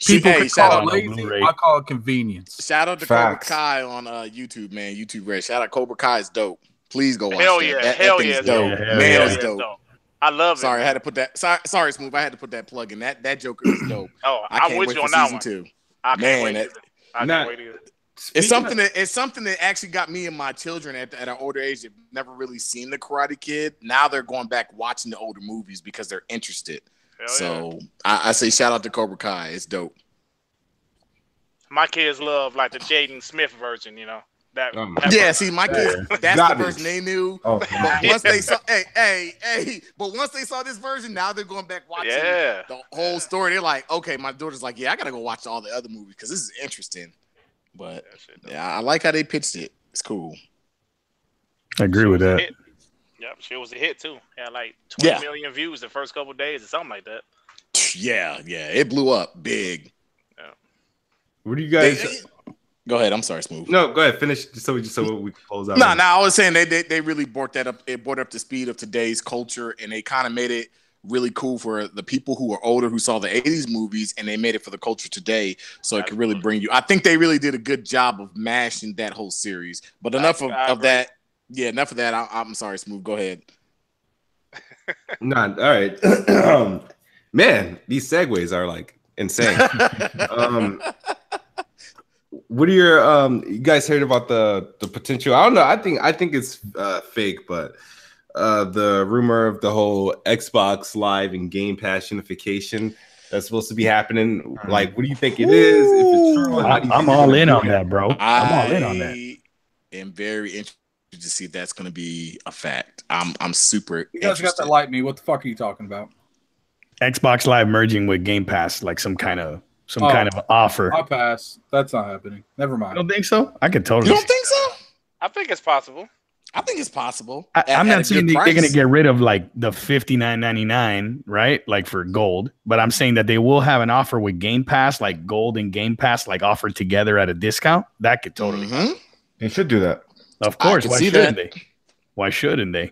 People call it lazy. I call it convenience. Shout out to Cobra Kai on YouTube, man. YouTube Red. Shout out Cobra Kai is dope. Please go watch that. Hell yeah. Dope. Man, it's dope. I love it. Sorry, I had to put that. Sorry, Smooth. I had to put that plug in. That Joker is dope. I'm with you on that one. 2. I can't wait. I can't wait either. It's something that actually got me and my children at an older age that never really seen the Karate Kid. Now they're going back watching the older movies because they're interested. I say shout out to Cobra Kai. It's dope. My kids love like the Jaden Smith version, See, my kids, that's the version they knew. But once they saw, but once they saw this version, now they're going back watching the whole story. They're like, okay, my daughter's like, yeah, I gotta go watch all the other movies because this is interesting. But I like how they pitched it. It's cool. I agree with that. Yep, she was a hit too. Had like 20 million views the first couple of days or something like that. Yeah, it blew up big. Yeah. What do you guys? Go ahead. I'm sorry, Smooth. No, go ahead. Finish so we can close out. No, I was saying they really brought that up. It brought up the speed of today's culture, and they kind of made it really cool for the people who are older who saw the 80s movies, and they made it for the culture today, so it could really bring you. I think they really did a good job of mashing that whole series. But enough of that. Yeah, enough of that. I'm sorry, Smooth. Go ahead. All right. Man, these segues are like insane. What are your you guys heard about the potential? I don't know. I think it's fake, but the rumor of the whole Xbox Live and Game Pass unification that's supposed to be happening. Like, what do you think it is? If it's true, I'm all in on that, bro. I'm all in on that. I am very interested to see if that's going to be a fact. I'm super. You guys got that light me. What the fuck are you talking about? Xbox Live merging with Game Pass, like some kind of offer. I'll pass. That's not happening. Never mind. I don't think so. I could totally. You don't think so? I think it's possible. I think it's possible. I'm not saying they're going to get rid of like the $59.99, right? Like for gold, but I'm saying that they will have an offer with Game Pass, like gold and Game Pass, like offered together at a discount. That could totally. They should do that. Of course. Why shouldn't they? Why shouldn't they?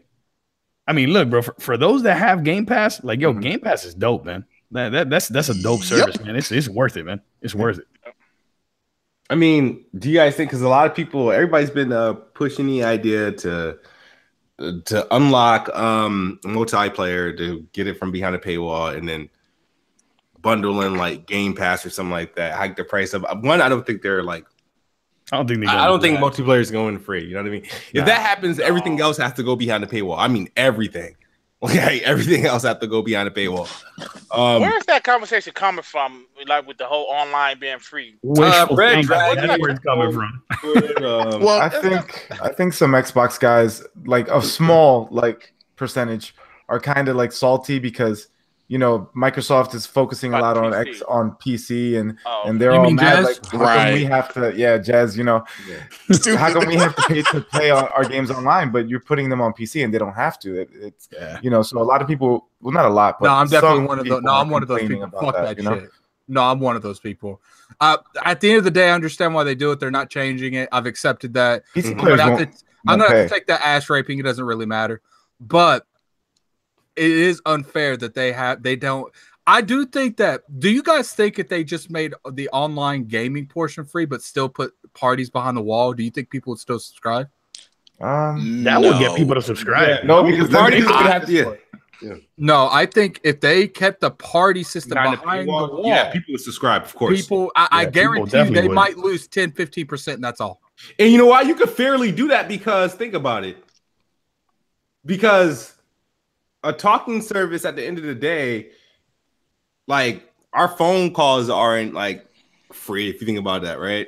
I mean, look, bro. For those that have Game Pass, like Game Pass is dope, man. That's a dope service, man. It's worth it, man. It's worth it. I mean, do you guys think? Because a lot of people, everybody's been pushing the idea to unlock multiplayer, to get it from behind a paywall, and then bundle in like Game Pass or something like that. Hike the price up. One, I don't think they're like. I don't think multiplayer is going free. You know what I mean? If that happens, everything else has to go behind the paywall. I mean, everything. Okay, everything else has to go behind the paywall. Where is that conversation coming from? Like with the whole online being free? That's where it's coming from. Well, I think some Xbox guys, like a small like percentage, are kind of like salty because Microsoft is focusing a lot on PC and they're all mad. Like, how come we have to? Yeah, Jazz. How come we have to pay to play our games online, but you're putting them on PC and they don't have to? So a lot of people. Well, not a lot, but I'm definitely one of those. No, I'm one of those people. Fuck that shit. No, I'm one of those people. At the end of the day, I understand why they do it. They're not changing it. I've accepted that. PC players I'm gonna have to take that ass raping. It doesn't really matter, but. It is unfair that they don't. I do think that. Do you guys think if they just made the online gaming portion free, but still put parties behind the wall, do you think people would still subscribe? That would get people to subscribe. Yeah, no, because parties would have to. No, I think if they kept the party system behind the wall, people would subscribe. Of course, I guarantee you they might lose 10-15%. And that's all. And you know why? You could fairly do that because think about it. Because a talking service at the end of the day, like our phone calls aren't like free if you think about that, right?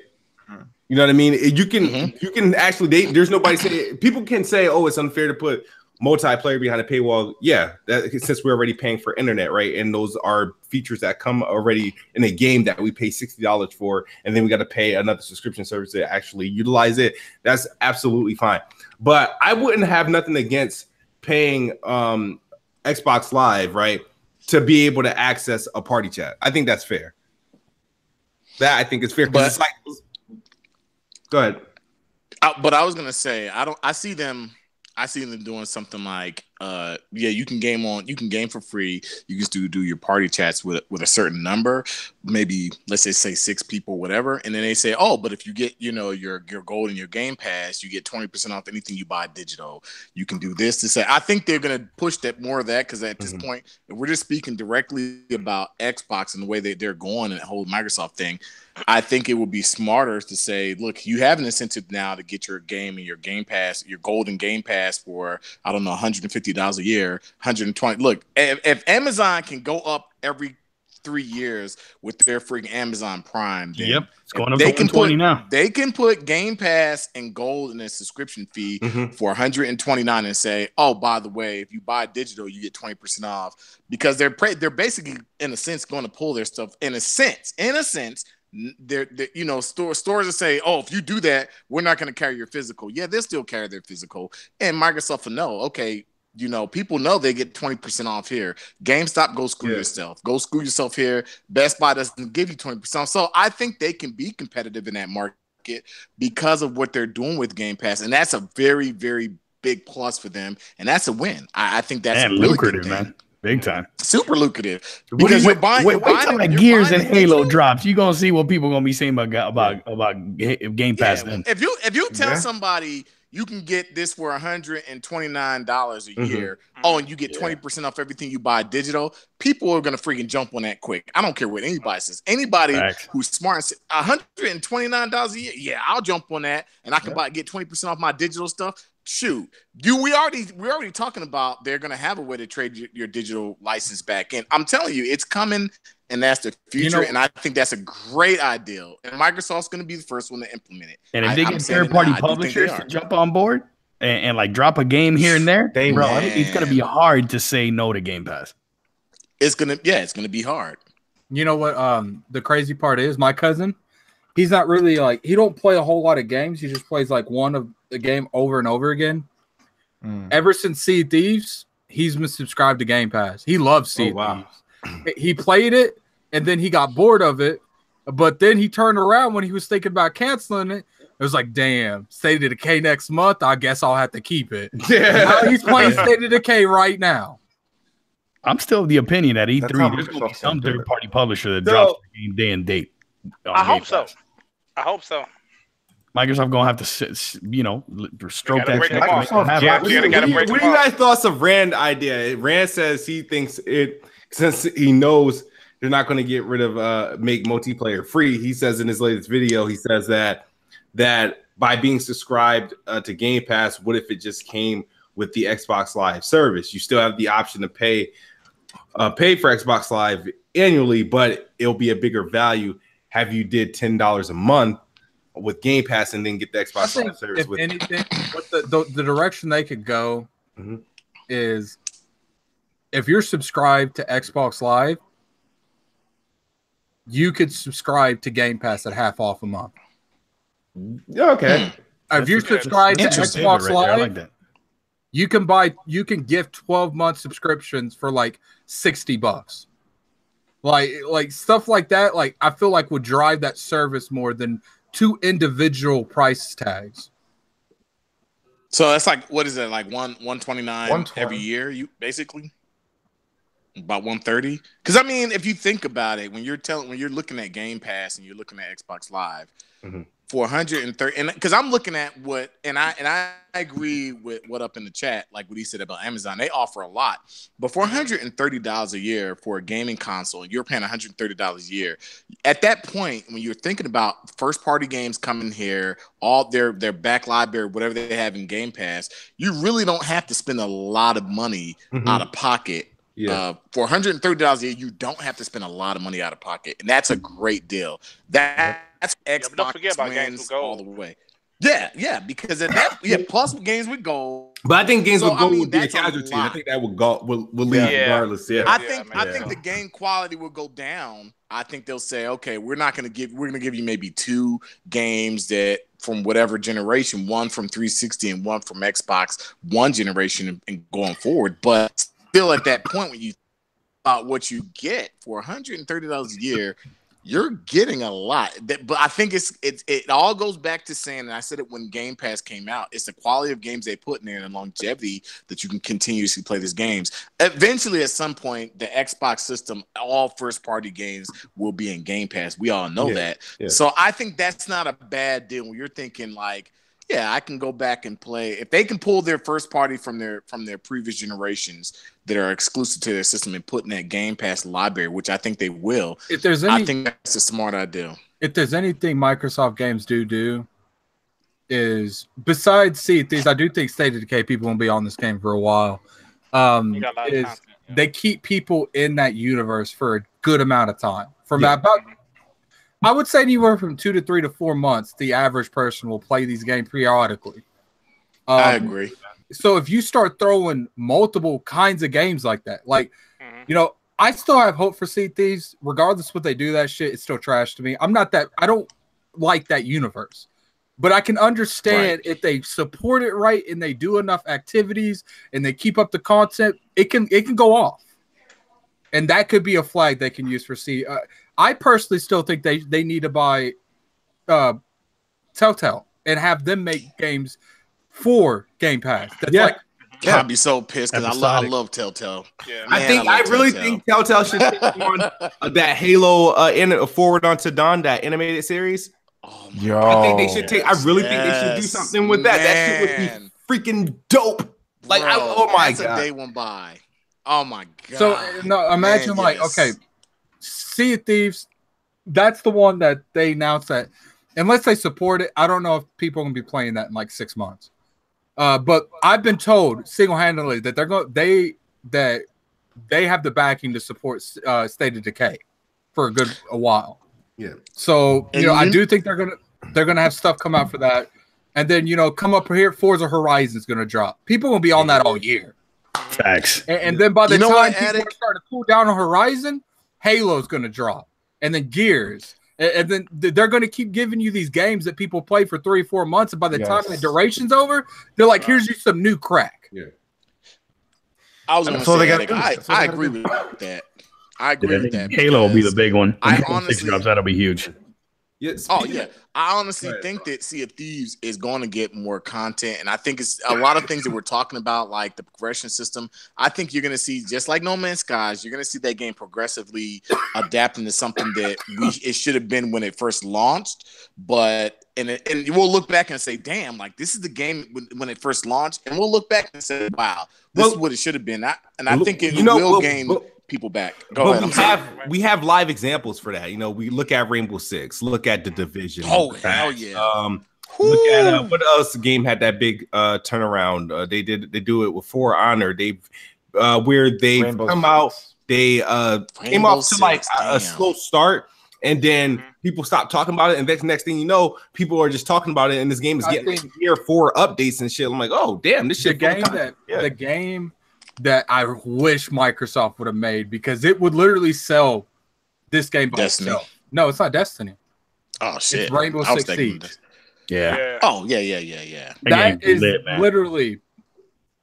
You know what I mean? You can actually there's nobody saying people can say, oh, it's unfair to put multiplayer behind a paywall. Yeah, since we're already paying for internet, right? And those are features that come already in a game that we pay $60 for, and then we got to pay another subscription service to actually utilize it. That's absolutely fine. But I wouldn't have nothing against paying Xbox Live, right, to be able to access a party chat. I think that's fair. That I think is fair. But it's like, go ahead. But I was gonna say I see them doing something like you can game for free. You can still do your party chats with a certain number, maybe let's just say 6 people, whatever. And then they say, oh, but if you get your gold and your Game Pass, you get 20% off anything you buy digital. You can do this to say. I think they're gonna push that more of that because at this point, if we're just speaking directly about Xbox and the way that they're going and the whole Microsoft thing. I think it would be smarter to say, look, you have an incentive now to get your game and your Game Pass, your golden Game Pass for, I don't know, $150 a year, 120. Look, if Amazon can go up every 3 years with their freaking Amazon Prime, then it's going up to 120 now. They can put Game Pass and gold in a subscription fee for $129 and say, oh, by the way, if you buy digital, you get 20% off because they're basically in a sense going to pull their stuff in a sense. They're stores that say, oh, if you do that, we're not going to carry your physical. Yeah, they'll still carry their physical. And Microsoft will know, okay, people know they get 20% off here. GameStop, go screw yourself. Go screw yourself here. Best Buy doesn't give you 20%. So I think they can be competitive in that market because of what they're doing with Game Pass. And that's a very, very big plus for them. And that's a win. I think that's really lucrative, man. Big time. Super lucrative. Because you're buying. Wait till like Gears and Halo drops. You're going to see what people are going to be saying about Game Pass then. If you tell somebody you can get this for $129 a year, and you get 20% off everything you buy digital, people are going to freaking jump on that quick. I don't care what anybody says. Anybody who's smart and says $129 a year, yeah, I'll jump on that, and I can get 20% off my digital stuff. Shoot, we're already talking about they're gonna have a way to trade your digital license back in. I'm telling you, it's coming, and that's the future. And I think that's a great idea. And Microsoft's gonna be the first one to implement it. And if they get third-party publishers to jump on board, and like drop a game here and there, They bro, man. it's gonna be hard to say no to Game Pass. It's gonna be hard. You know what? The crazy part is my cousin. He's not really like he don't play a whole lot of games. He just plays like one of the game over and over again. Ever since Sea of Thieves, he's been subscribed to Game Pass. He loves Sea of Thieves. He played it and then he got bored of it. But then he turned around when he was thinking about canceling it. It was like, damn, State of Decay next month. I guess I'll have to keep it. Now he's playing State of Decay right now. I'm still of the opinion that E3 there's going to be some third-party publisher that drops the game day and date. I hope so. I hope so. Microsoft going to have to stroke that. What do you guys thoughts of Rand idea? Rand says he thinks it, since he knows they're not going to get rid of make multiplayer free. He says in his latest video, he says that by being subscribed to Game Pass, what if it just came with the Xbox Live service? You still have the option to pay for Xbox Live annually, but it'll be a bigger value. Have you did $10 a month with Game Pass and then get the Xbox Live service? If anything, what the direction they could go is if you're subscribed to Xbox Live, you could subscribe to Game Pass at half off a month. Okay. If you're subscribed to Xbox Live, I like that. you can gift 12-month subscriptions for like $60. Like stuff like that, like I feel like would drive that service more than 2 individual price tags. So that's like, what is it, like $129 every year? You basically about $130. Because I mean, if you think about it, when you're looking at Game Pass and you're looking at Xbox Live, for 130, and because I'm looking at what, and I agree with what up in the chat, like what he said about Amazon, they offer a lot, but for $130 a year for a gaming console, you're paying $130 a year. At that point, when you're thinking about first party games coming here, all their back library, whatever they have in Game Pass, you really don't have to spend a lot of money out of pocket. For $130 a year, you don't have to spend a lot of money out of pocket, and that's a great deal. That's Xbox don't forget about wins games with gold all the way. Yeah, because of that, plus games with gold. But I think games with gold would be a that's casualty. lot. I think that will leave regardless. Yeah, I think the game quality will go down. I think they'll say, okay, we're gonna give you maybe 2 games that from whatever generation, one from 360 and one from Xbox One generation and going forward. But still, at that point, when you what you get for $130 a year, you're getting a lot. But I think it all goes back to saying, and I said it when Game Pass came out, it's the quality of games they put in there and the longevity that you can continuously play these games. Eventually, at some point, the Xbox system, all first-party games will be in Game Pass. We all know that. Yeah. So I think that's not a bad deal when you're thinking like, yeah, I can go back and play. If they can pull their first party from their previous generations that are exclusive to their system and put in that Game Pass library, which I think they will. I think that's a smart idea. If there's anything Microsoft games do is, besides Sea of Thieves, I do think State of Decay people won't be on this game for a while. They keep people in that universe for a good amount of time. I would say anywhere from 2 to 3 to 4 months, the average person will play these games periodically. I agree. So if you start throwing multiple kinds of games like that, I still have hope for Sea of Thieves. Regardless of what they do, that shit is still trash to me. I don't like that universe. But I can understand if they support it right and they do enough activities and they keep up the content, it can go off. And that could be a flag they can use for Sea. I personally still think they need to buy Telltale and have them make games for Game Pass. I'd be so pissed because I love Telltale. Yeah. I really think Telltale should take on that Halo Forward Unto Dawn, that animated series. I think they should take. I really think they should do something with that. That shit would be freaking dope. Like, oh my god, that's a day went by. Oh my god. So imagine Sea of Thieves. That's the one that they announced that unless they support it, I don't know if people are gonna be playing that in like 6 months. But I've been told single-handedly that they have the backing to support State of Decay for a while. Yeah. So I do think they're gonna have stuff come out for that. and then come up here, Forza Horizon's gonna drop. People will be on that all year. Facts. And then by the time people are starting to cool down on Horizon, Halo's gonna drop, and then Gears. And then they're going to keep giving you these games that people play for 3-4 months. And by the time the duration's over, they're like, here's you some new crack. Yeah. I was going to say, I agree with that. I agree with that. Halo will be the big one. I honestly, drops, that'll be huge. Yes. Oh, yeah. I honestly think that Sea of Thieves is going to get more content. And I think it's a lot of things that we're talking about, like the progression system. I think you're going to see, just like No Man's Skies, you're going to see that game progressively adapting to something that it should have been when it first launched. But, and we'll look back and say, damn, like this is the game when it first launched. And we'll look back and say, wow, this is what it should have been. I think it will gain people back. Go ahead. We have live examples for that. We look at Rainbow Six, look at The Division. Oh hell yeah! Look at what else game had that big turnaround. They do it with For Honor. They've where they come out. They came off to like a slow start, and then people stop talking about it, and next thing you know, people are just talking about it, and this game is getting Year 4 updates and shit. I'm like, oh damn, this shit. The game that I wish Microsoft would have made, because it would literally sell this game by itself. No, it's not Destiny. Oh shit! It's Rainbow Six Siege. Yeah. Oh yeah. That is literally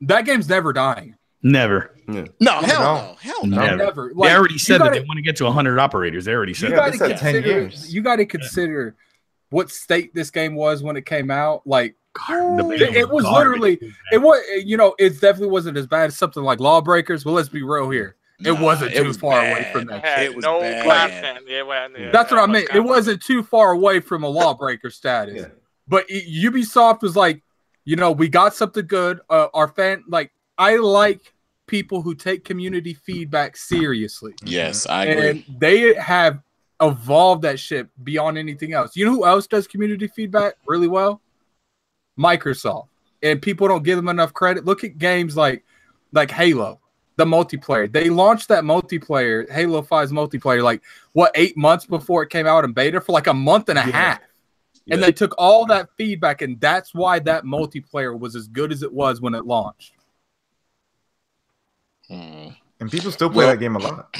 that game's never dying. Never. No, hell no. Never. Like, they already said that they want to get to 100 operators. They already said that. 10 years. You got to consider what state this game was when it came out. Like, it was literally, it definitely wasn't as bad as something like Lawbreakers. But let's be real here. It wasn't too far away from that. It was bad. That's what I meant. It wasn't too far away from a Lawbreaker status. Yeah. But Ubisoft was like, we got something good. I like people who take community feedback seriously. Yes, I agree. And they have evolved that shit beyond anything else. You know who else does community feedback really well? Microsoft. And people don't give them enough credit. Look at games like Halo, the multiplayer. They launched that multiplayer, Halo 5's multiplayer, 8 months before it came out in beta, for like a month and a half. Yeah. And they took all that feedback, and that's why that multiplayer was as good as it was when it launched. And people still play that game a lot.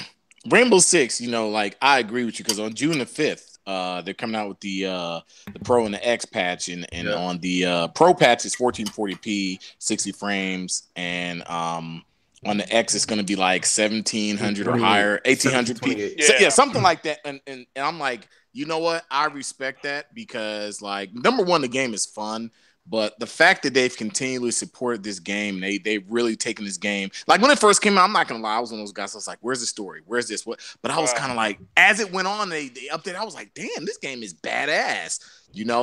Rainbow Six, I agree with you, because on June the 5th, they're coming out with the Pro and the X patch, and on the Pro patch it's 1440p, 60 frames, and on the X it's going to be like 1700 or higher, 1800p, something like that. And I'm like, you know what? I respect that, because number one, the game is fun. But the fact that they've continually supported this game, they've really taken this game. Like when it first came out, I'm not gonna lie, I was one of those guys. I was like, "Where's the story? Where's this? What?" But I was kind of like, as it went on, they updated. I was like, "Damn, this game is badass."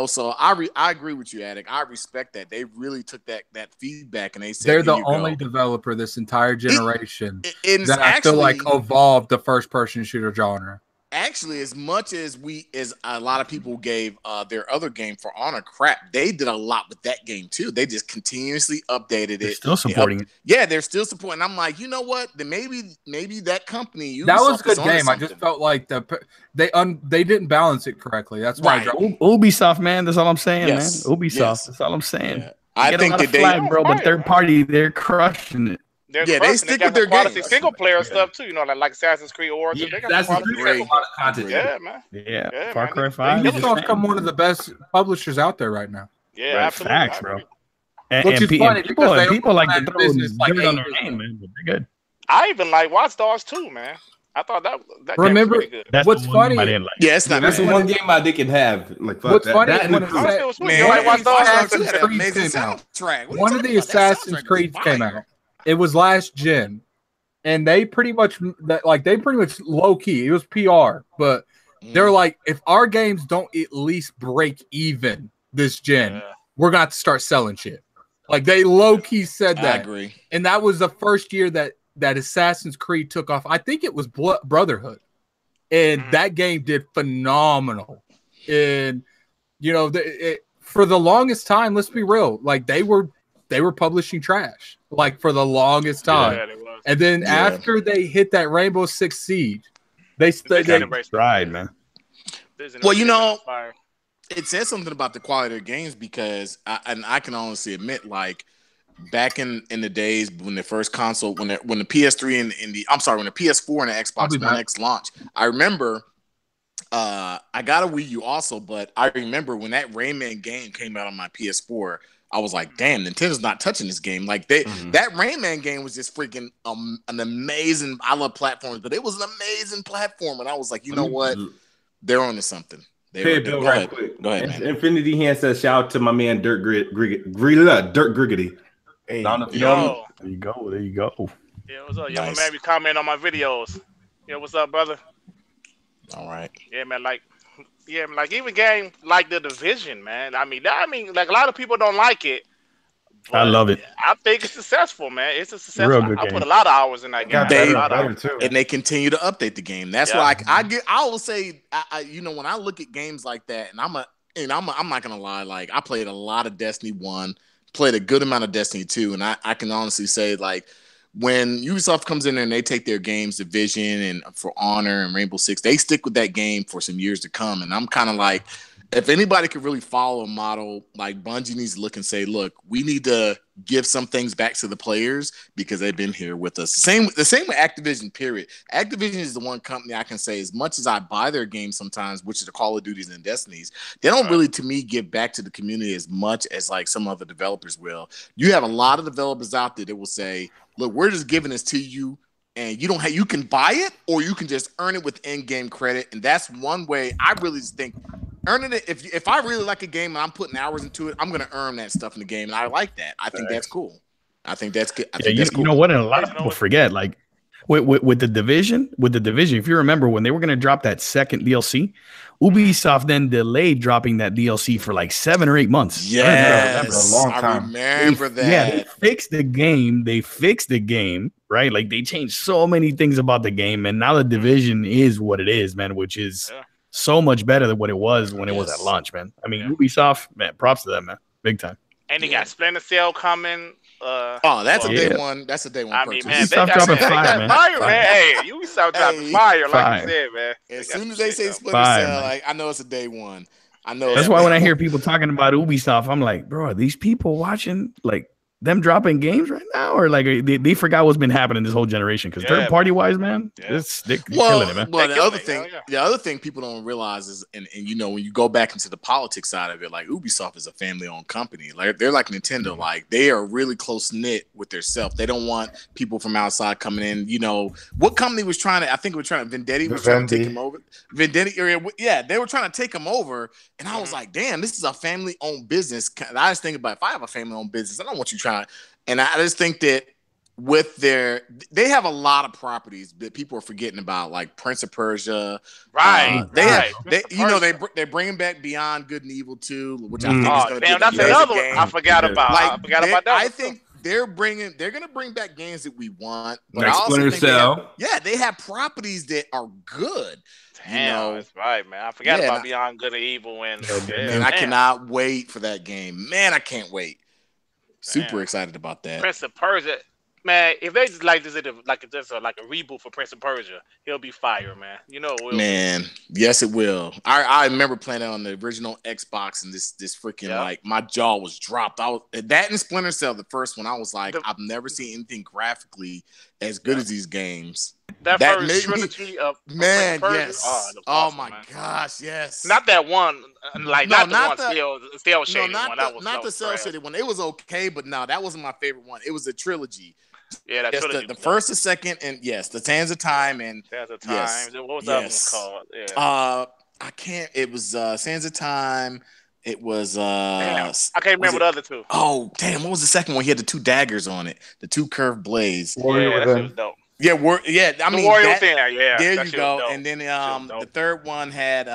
So I agree with you, Addict. I respect that they really took that feedback, and they said they're the only developer this entire generation that I feel like evolved the first-person shooter genre. Actually, as much as a lot of people gave their other game, For Honor, crap, they did a lot with that game too. They just continuously updated it. Still supporting it. Yeah, they're still supporting. I'm like, you know what? Then maybe that company. Ubisoft, that was a good game. I just felt like they didn't balance it correctly. That's why Ubisoft, man. That's all I'm saying, man. Ubisoft. That's all I'm saying. Yeah. I think that bro, but third party, they're crushing it. They stick with their game. Single player stuff too, like Assassin's Creed Origins. Yeah, that's great content. Yeah, man. Yeah, Far Cry 5. Ubisoft's become one of the best publishers out there right now. Yeah, absolutely. Facts, bro. Which is funny, because people like to throw dirt on their name, man, but they're good. I even like Watch Dogs too, man. I thought that remember game was pretty good. That's what's funny? I didn't like. Yeah, it's not. That's the one game I can have. Like, fuck what's that. funny? That One of the Assassin's Creed came out. It was last gen, and they pretty much low key. It was PR, but they're like, if our games don't at least break even this gen, we're gonna have to start selling shit. Like, they low key said that. I agree. And that was the first year that Assassin's Creed took off. I think it was Brotherhood, and that game did phenomenal. And for the longest time, let's be real, like they were publishing trash, like for the longest time. Yeah, and then after they hit that Rainbow Six Siege, they tried, man. Well, it says something about the quality of games because I can honestly admit, like back in the days when the first console, when the PS3 and when the PS4 and the Xbox One X launched, I remember I got a Wii U also, but I remember when that Rayman game came out on my PS4, I was like, damn, Nintendo's not touching this game. Like that Rayman game was just freaking an amazing. I love platforms, but it was an amazing platform, and I was like, you know what? They're on to something. Pay a bill right quick. Go ahead, man. Infinity Hand says, shout out to my man Dirt Griggity. Hey, there you go. Yeah, what's up? Yo, man, be commenting on my videos. Yeah, what's up, brother? All right. Yeah, man, like even game like The Division, man. I mean, like a lot of people don't like it. I love it. I think it's successful, man. It's a successful. Real good I game. put a lot of hours in that game. And they continue to update the game. That's why I will say, when I look at games like that, and I'm not gonna lie, like I played a lot of Destiny 1, played a good amount of Destiny 2, and I can honestly say, like, when Ubisoft comes in there and they take their games, Division and For Honor and Rainbow Six, they stick with that game for some years to come. And I'm kind of like, if anybody could really follow a model, like Bungie needs to look and say, look, we need to give some things back to the players because they've been here with us. The same with Activision, period. Activision is the one company I can say, as much as I buy their games sometimes, which is the Call of Duties and Destinies, they don't really, to me, give back to the community as much as like some other developers will. You have a lot of developers out there that will say, look, we're just giving this to you, and you can buy it or you can just earn it with in-game credit. And that's one way I really think earning it. If I really like a game and I'm putting hours into it, I'm going to earn that stuff in the game. And I like that. I think that's cool. I think that's good. You know what? And a lot of people forget, like with the division, if you remember when they were going to drop that second DLC, Ubisoft then delayed dropping that DLC for like 7 or 8 months. Yes, a long time. I remember that. Yeah, they fixed the game. Right? Like they changed so many things about the game, and now the division is what it is, man, which is so much better than what it was when it was at launch, man. I mean, Ubisoft, man, props to them, man. Big time. And they got Splinter Cell coming. That's a day one. That's a day one. I mean, purchase. man, Ubisoft dropping fire, man. Hey, Ubisoft dropping fire, like you said, man. As soon as they say Splinter Cell, like I know it's a day one. I know. That's why when I hear people talking about Ubisoft, I'm like, bro, are these people watching like them dropping games right now, or like they forgot what's been happening this whole generation? Because third party wise, man, they're killing it, man. Well, the other thing people don't realize is, and when you go back into the politics side of it, like Ubisoft is a family owned company. Like they're like Nintendo, like they are really close knit with their self. They don't want people from outside coming in. What company was trying to? I think we were trying to Vendetti was trying to take him over. Vendetti area, yeah, they were trying to take him over, and I was like, damn, this is a family owned business. I just think about if I have a family owned business, I don't want you trying. And I just think that they have a lot of properties that people are forgetting about, like Prince of Persia. Right. They're bringing back Beyond Good and Evil 2, which I think is going to be that's another one I forgot about. I think they're going to bring back games that we want. But like Splinter Cell. They have properties that are good. Damn, that's right, man. I forgot about Beyond Good and Evil. And I cannot wait for that game. Man, I can't wait. Super excited about that. Prince of Persia, man. If they just like this, like a reboot for Prince of Persia, he'll be fire, man. It will. Man, yes, it will. I remember playing it on the original Xbox, and this freaking like my jaw was dropped. That and Splinter Cell, the first one, I was like, I've never seen anything graphically as good as these games. That first trilogy of man, yes. Awesome, my gosh, yes. Not that one, like not the cell shaded one. Not the cell shaded one. It was okay, but no, that wasn't my favorite one. It was a trilogy. Yeah, that trilogy. The first, the second, and the Sands of Time, and Sands of Time. What was that one called? Yeah. I can't. It was Sands of Time. It was I can't remember the other two. Oh damn! What was the second one? He had the 2 daggers on it, the 2 curved blades. Yeah, that shit was dope. Yeah, I mean, Wario thing. Yeah, there you go. And then the third one had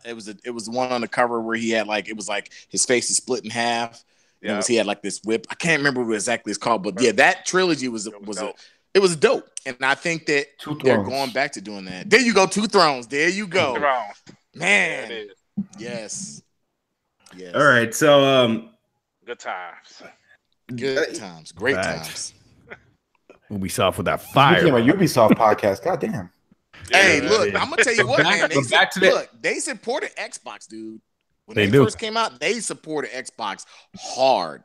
it was one on the cover where he had like it was like his face is split in half. Yeah, he had like this whip. I can't remember what exactly it's called, but yeah, that trilogy was dope. And I think that they're going back to doing that. There you go, 2 thrones. There you go, man. Yes. All right, so good times. Great times. Ubisoft with that fire. Became a Ubisoft podcast. God damn. Hey, look, I'm gonna tell you what, man. They supported Xbox, dude. When they first came out, they supported Xbox hard.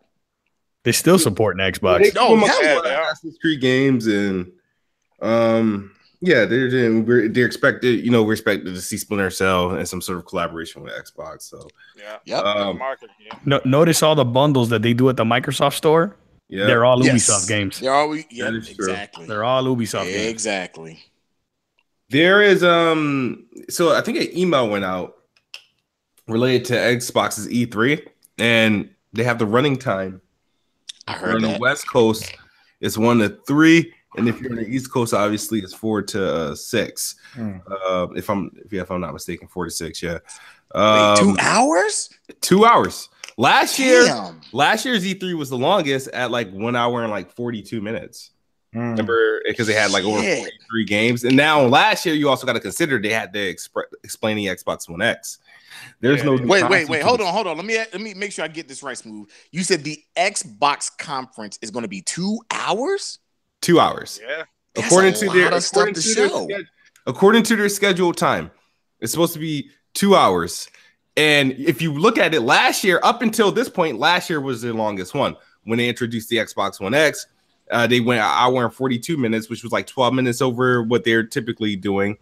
They still supporting Xbox. Assassin's Creed games and they're expected. You know, we're expected to see Splinter Cell and some sort of collaboration with Xbox. So notice all the bundles that they do at the Microsoft store. Yeah, they're all Ubisoft games. They're all exactly. They're all Ubisoft games. Exactly. There is so I think an email went out related to Xbox's E3, and they have the running time. I heard on the West Coast, it's 1 to 3, and if you're on the East Coast, obviously it's 4 to 6. If I'm not mistaken, 4 to 6. Yeah. Wait, 2 hours? 2 hours. Last year's E3 was the longest at like 1 hour and like 42 minutes. Remember, because they had like over 43 games, and now last year you also got to consider they had to explain the Xbox One X. There's no wait. Hold on. Let me make sure I get this right, Smooth. You said the Xbox conference is going to be 2 hours. 2 hours. Yeah. According to their scheduled time, it's supposed to be 2 hours. And if you look at it last year, up until this point, last year was the longest one. When they introduced the Xbox One X, they went an hour and 42 minutes, which was like 12 minutes over what they're typically doing.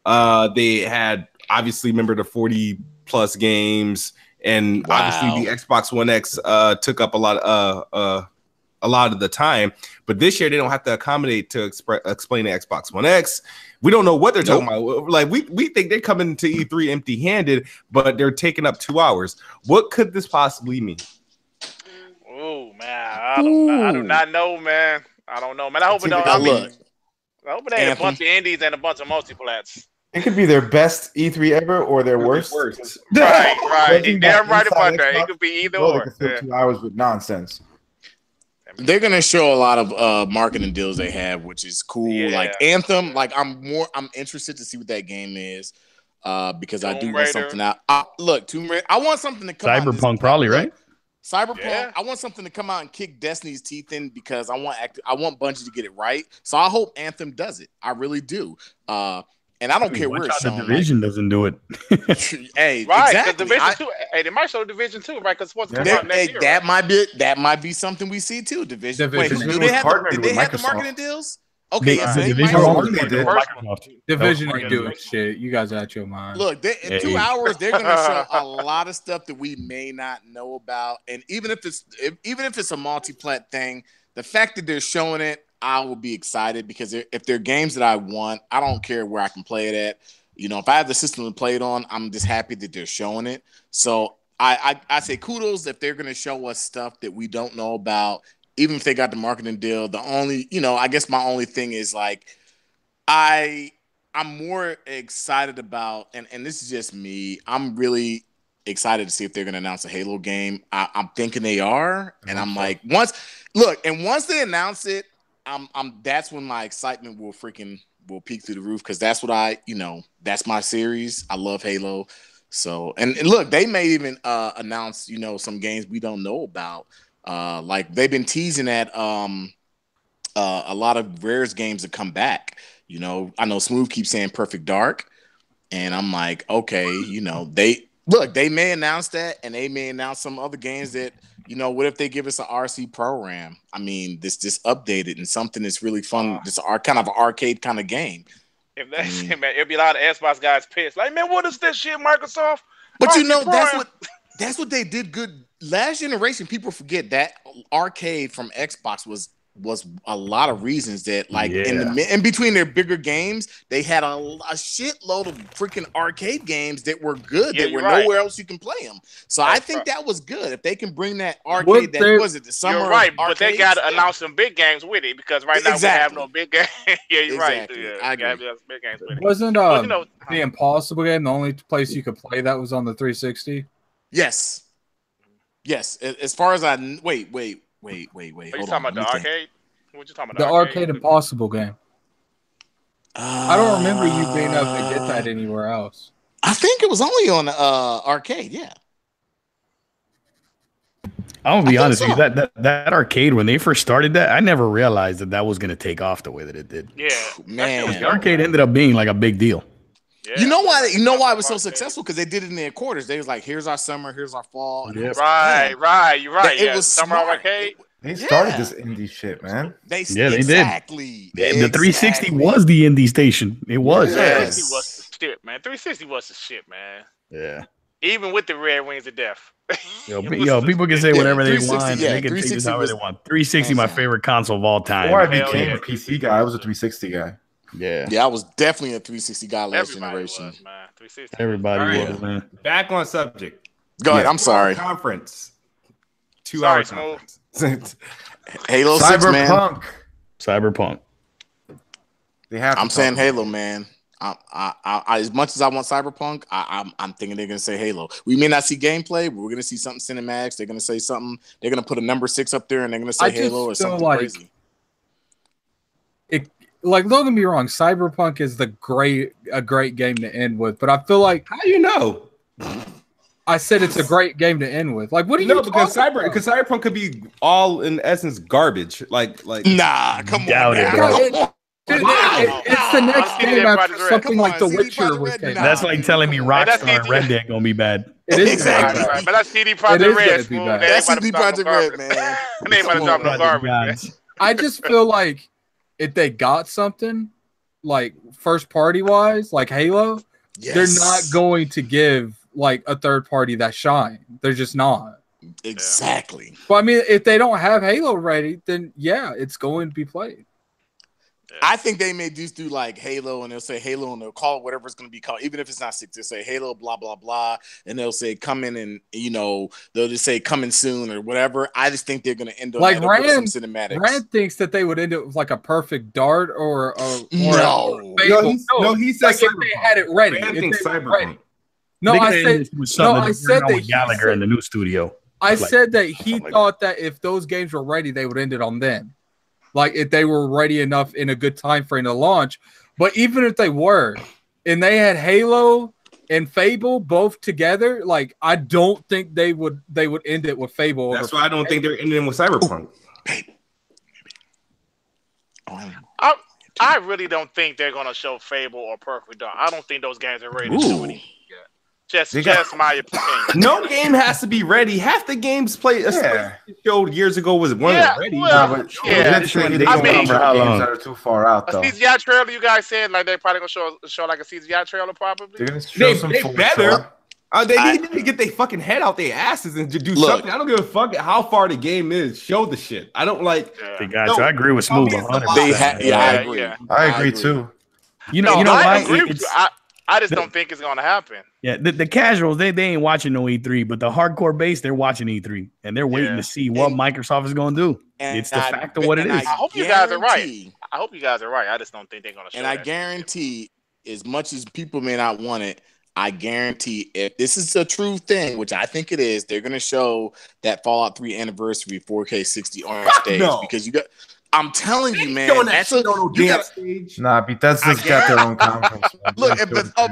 They had obviously, remember, the 40 plus games, and obviously the Xbox One X took up a lot of the time. But this year they don't have to accommodate to explain the Xbox One X. We don't know what they're talking about. Like we think they're coming to E3 empty-handed, but they're taking up 2 hours. What could this possibly mean? Oh man, I do not know, man. I don't know, man. I hope it don't. I hope it ain't a bunch of indies and a bunch of multiplats. It could be their best E3 ever or their worst. Right. Damn right about that. It could be either or. They could fill 2 hours with nonsense. They're gonna show a lot of marketing deals they have, which is cool. Yeah. Like Anthem, like I'm interested to see what that game is, because I do want something out. Look, Tomb Raider. I want something to come out. Cyberpunk, probably, right? Cyberpunk. Yeah. I want something to come out and kick Destiny's teeth in because I want Bungie to get it right. So I hope Anthem does it. I really do. And I don't care where it's shown. The Division doesn't do it. Hey, right? Exactly. Division 2. Hey, they might show Division 2, right? Because what's coming out next year? That might be something we see too. Division. Wait, did they have the marketing deals? Okay, Division ain't doing shit. You guys are out your mind. Look, in 2 hours, they're gonna show a lot of stuff that we may not know about. And even if it's a multi-plat thing, the fact that they're showing it, I will be excited because if they're games that I want, I don't care where I can play it at. You know, if I have the system to play it on, I'm just happy that they're showing it. So I say kudos if they're gonna show us stuff that we don't know about. Even if they got the marketing deal, I guess my only thing is like, I'm more excited about, and this is just me, I'm really excited to see if they're going to announce a Halo game. I'm thinking they are, and I'm like, once they announce it, that's when my excitement will peak through the roof because that's what that's my series. I love Halo. So, and look, they may even announce, some games we don't know about. Like they've been teasing at a lot of Rare's games to come back. I know Smooth keeps saying Perfect Dark, and I'm like, okay, they may announce that, and they may announce some other games that, what if they give us an RC program? I mean, this updated and something that's really fun. This kind of an arcade kind of game. If that's it, man, it'll be a lot of Xbox guys pissed. Like, man, what is this shit, Microsoft? But that's what they did good. Last generation, people forget that arcade from Xbox was a lot of reasons that in between their bigger games, they had a shitload of freaking arcade games that were good that were nowhere else you can play them. So I think that was good if they can bring that arcade. The summer. You're right, but they got to announce some big games with it because right now we have no big games. Yeah, you're right. Yeah, I agree. Big games with it. Wasn't the Impossible game the only place you could play that was on the 360? Yes. As far as wait. Are you talking about the arcade? What you talking about? The arcade Impossible game. I don't remember you being able to get that anywhere else. I think it was only on arcade. Yeah. I'm gonna be honest with you. That arcade, when they first started that, I never realized that was gonna take off the way that it did. Yeah, man. The arcade ended up being like a big deal. Yeah, You know why? You know why it was so arcade. successful? Because they did it in their quarters. They was like, "Here's our summer, here's our fall." And Right. You're right. It was Summer smart. Arcade. They started this indie shit, man. They exactly. did. The 360 was the indie station. It was. Yes. 360 was the shit, man. 360 was the shit, man. Yeah. Even with the Red Wings of Death. Yo, people can say whatever they want. Yeah, They can take this however they want. 360, Awesome. my favorite console of all time. Before I became a PC guy, I was a 360 guy. Yeah. Yeah, I was definitely a 360 guy last Everybody generation. was, man. 360. Everybody All was, man. Back on subject. Go ahead. I'm sorry. Conference. 2 Sorry, hours conference. Halo 6, man. Cyberpunk. They have. I'm saying Halo, man. I as much as I want Cyberpunk, I'm thinking they're gonna say Halo. We may not see gameplay, but we're gonna see something cinematics. They're gonna say something. They're gonna put a number 6 up there, and they're gonna say Halo or something crazy. Like, don't get me wrong, Cyberpunk is a great game to end with, but I feel like How do you know? I said it's a great game to end with. Like, what do you know? Because Cyberpunk could be all in essence garbage. Like Nah, come Doubt on. it, Bro. It's the next game after something like The Witcher was came out. That's like telling me Rockstar and Red Dead gonna be bad. It is Exactly. Right. But that's CD Projekt Red. be Fool. bad. They ain't That's about to CD drop no Projekt Red, garbage. man. They ain't about to drop no garbage, man. I just feel like if they got something like first party wise, like Halo, they're not going to give like a third party that shine. They're just not. Exactly. But I mean, if they don't have Halo ready, then yeah, it's going to be played. I think they may just do like Halo, and they'll say Halo, and they'll call it whatever it's going to be called. Even if it's not 6, they'll say Halo, blah, blah, blah. And they'll say coming, and, they'll just say coming soon or whatever. I just think they're going to end up Like with some cinematics. Rand thinks that they would end up with like a perfect dart or No. he said like if they had it ready. Rand if thinks they were Cyberpunk. ready. No, I said that Gallagher in the new studio. I said that he thought that if those games were ready, they would end it on them. Like if they were ready enough in a good time frame to launch. But even if they were, and they had Halo and Fable both together, like I don't think they would end it with Fable. That's why I don't think they're ending with Cyberpunk. I really don't think they're gonna show Fable or Perfect Dark. I don't think those games are ready to show anything yet. Just my opinion. No game has to be ready. Half the games showed years ago was ready. Well, They don't remember how games that are too far out though. A CGI trailer, you guys said like they're probably gonna show like a CGI trailer, probably. They're gonna show some better. They need to get their fucking head out their asses and do something. I don't give a fuck how far the game is. Show the shit. I don't like. They got you. I agree with Smooth 100%. I agree. I agree too. You know why? I just don't think it's gonna happen. Yeah, the casuals they ain't watching no E3, but the hardcore base they're watching E3 and they're waiting to see what Microsoft is gonna do. It's the fact of what it is. I hope you guys are right. I just don't think they're gonna show. And I guarantee, as much as people may not want it, I guarantee if this is a true thing, which I think it is, they're gonna show that Fallout 3 anniversary 4K 60 on stage because you got. I'm telling you, man. That's stage. Nah, Bethesda's got their own conference. Look,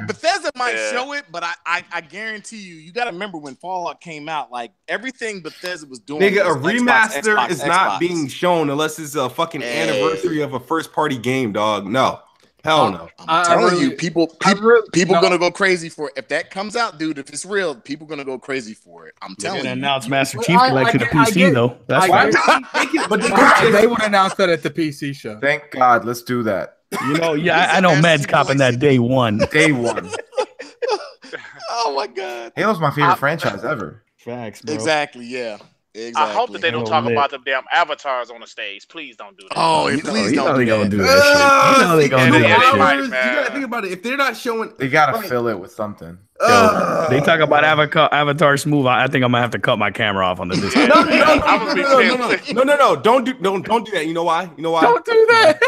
Bethesda might show it, but I guarantee you got to remember when Fallout came out, like everything Bethesda was doing. Nigga, a remaster is not being shown unless it's a fucking anniversary of a first party game, dog. No. Hell no. I'm telling you, people gonna go crazy for it. If that comes out, dude, if it's real, people gonna go crazy for it. I'm telling you. Announce Master Chief Collection to PC though. That's right. But they would announce that at the PC show. Thank God. Let's do that. I know Mad's copping that day one. Day one. Oh my God. Halo's my favorite franchise ever. Facts, bro. Exactly. Yeah. Exactly. I hope that they don't talk about the damn avatars on the stage. Please don't do that. Oh, please don't do that. Do that shit. They gonna do that shit. You gotta think about it. If they're not showing, they gotta fill it with something. They talk about Avatar Smooth. I think I'm gonna have to cut my camera off on the Discord. No. Don't do that. You know why? Don't do that.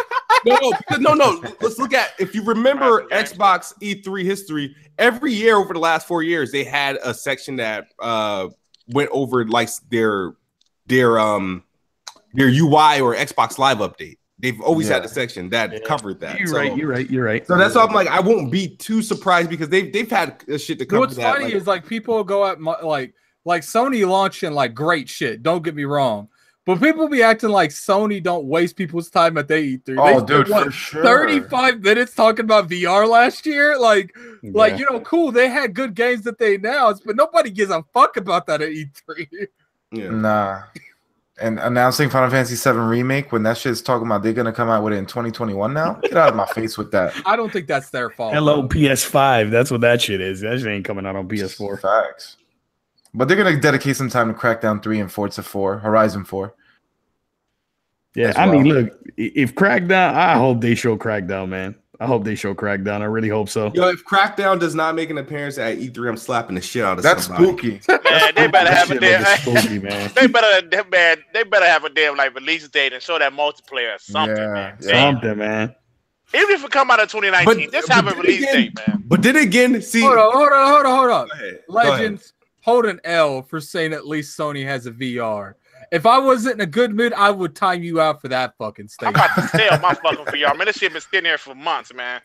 No. Let's look at, if you remember Xbox E3 history, every year over the last 4 years, they had a section that went over like their UI or Xbox Live update. They've always had a section that covered that. You're right. So that's why I'm like, I won't be too surprised because they've had shit to cover. What's funny is like people go at like Sony launching like great shit. Don't get me wrong, But people be acting like Sony don't waste people's time at the E3. Oh, they dude, spent, for sure. 35 minutes talking about VR last year. Like, cool. They had good games that they announced, but nobody gives a fuck about that at E3. Yeah. Nah. And announcing Final Fantasy VII Remake when that shit's talking about they're gonna come out with it in 2021 now. Get out of my face with that. I don't think that's their fault. Hello, PS5. That's what that shit is. That shit ain't coming out on PS4. Facts. But they're gonna dedicate some time to Crackdown 3 and Forza 4, Horizon 4. Yeah, I mean, look, if Crackdown, I hope they show Crackdown, man. I hope they show Crackdown. I really hope so. Yo, if Crackdown does not make an appearance at E3, I'm slapping the shit out of That's somebody. spooky. Man, they better have a damn. Spooky, man. They better have a damn like release date and show that multiplayer or something, man. Something, man. Even if it come out in 2019, just have a release date, man. But then again, see, hold on. Go ahead. Legends, hold an L for saying at least Sony has a VR. If I wasn't in a good mood, I would time you out for that fucking statement. I'm about to sell my fucking VR, man. This shit been sitting here for months, man.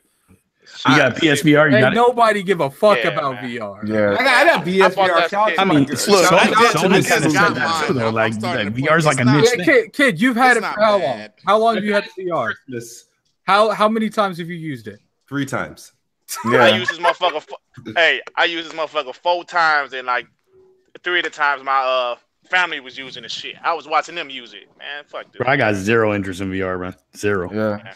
You got PSVR. Ain't nobody give a fuck about VR. Yeah, I got PSVR. I mean, Sony kind of said that too, though. Like VR is like a niche thing. Kid, you've had it for how long? How long have you had the VR? How many times have you used it? 3 times. Yeah. I use this motherfucker. I use this motherfucker 4 times, and like 3 of the times my family was using the shit. I was watching them use it, man. Fuck this. Bro, I got zero interest in VR, man. Zero. Yeah.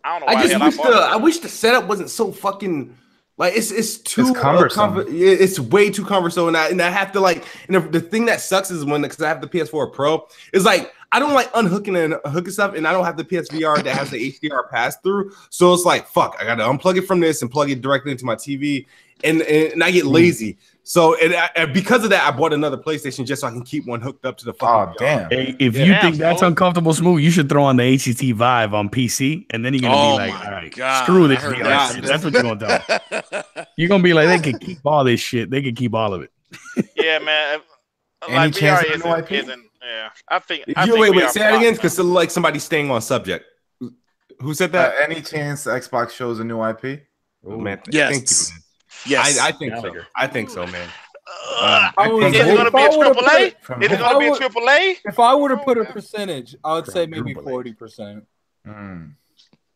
I don't know why I wish the setup wasn't so fucking like it's too cumbersome. It's way too cumbersome, and I have to like. And the thing that sucks is because I have the PS4 Pro, is like I don't like unhooking and hooking stuff, and I don't have the PSVR that has the HDR pass through. So it's like fuck, I got to unplug it from this and plug it directly into my TV, and I get lazy. So because of that, I bought another PlayStation just so I can keep one hooked up to the fucking. Oh damn! Hey, if you think that's uncomfortable smooth, you should throw on the HTC Vive on PC, and then you're gonna be like, "All right, screw this VR shit." That's what you're gonna do. You're gonna be like, "They can keep all this shit. They can keep all of it." Yeah, man. Any chance of no IP? Yeah, I think. Wait, say that again, because like somebody's staying on subject. Who said that? Any chance Xbox shows a new IP? Oh man, yes. Thank you, man. Yes, I think so. I think so, man. Is it going to be a AAA? Is it going to be a AAA? If I were to put a percentage, I would say maybe 40%.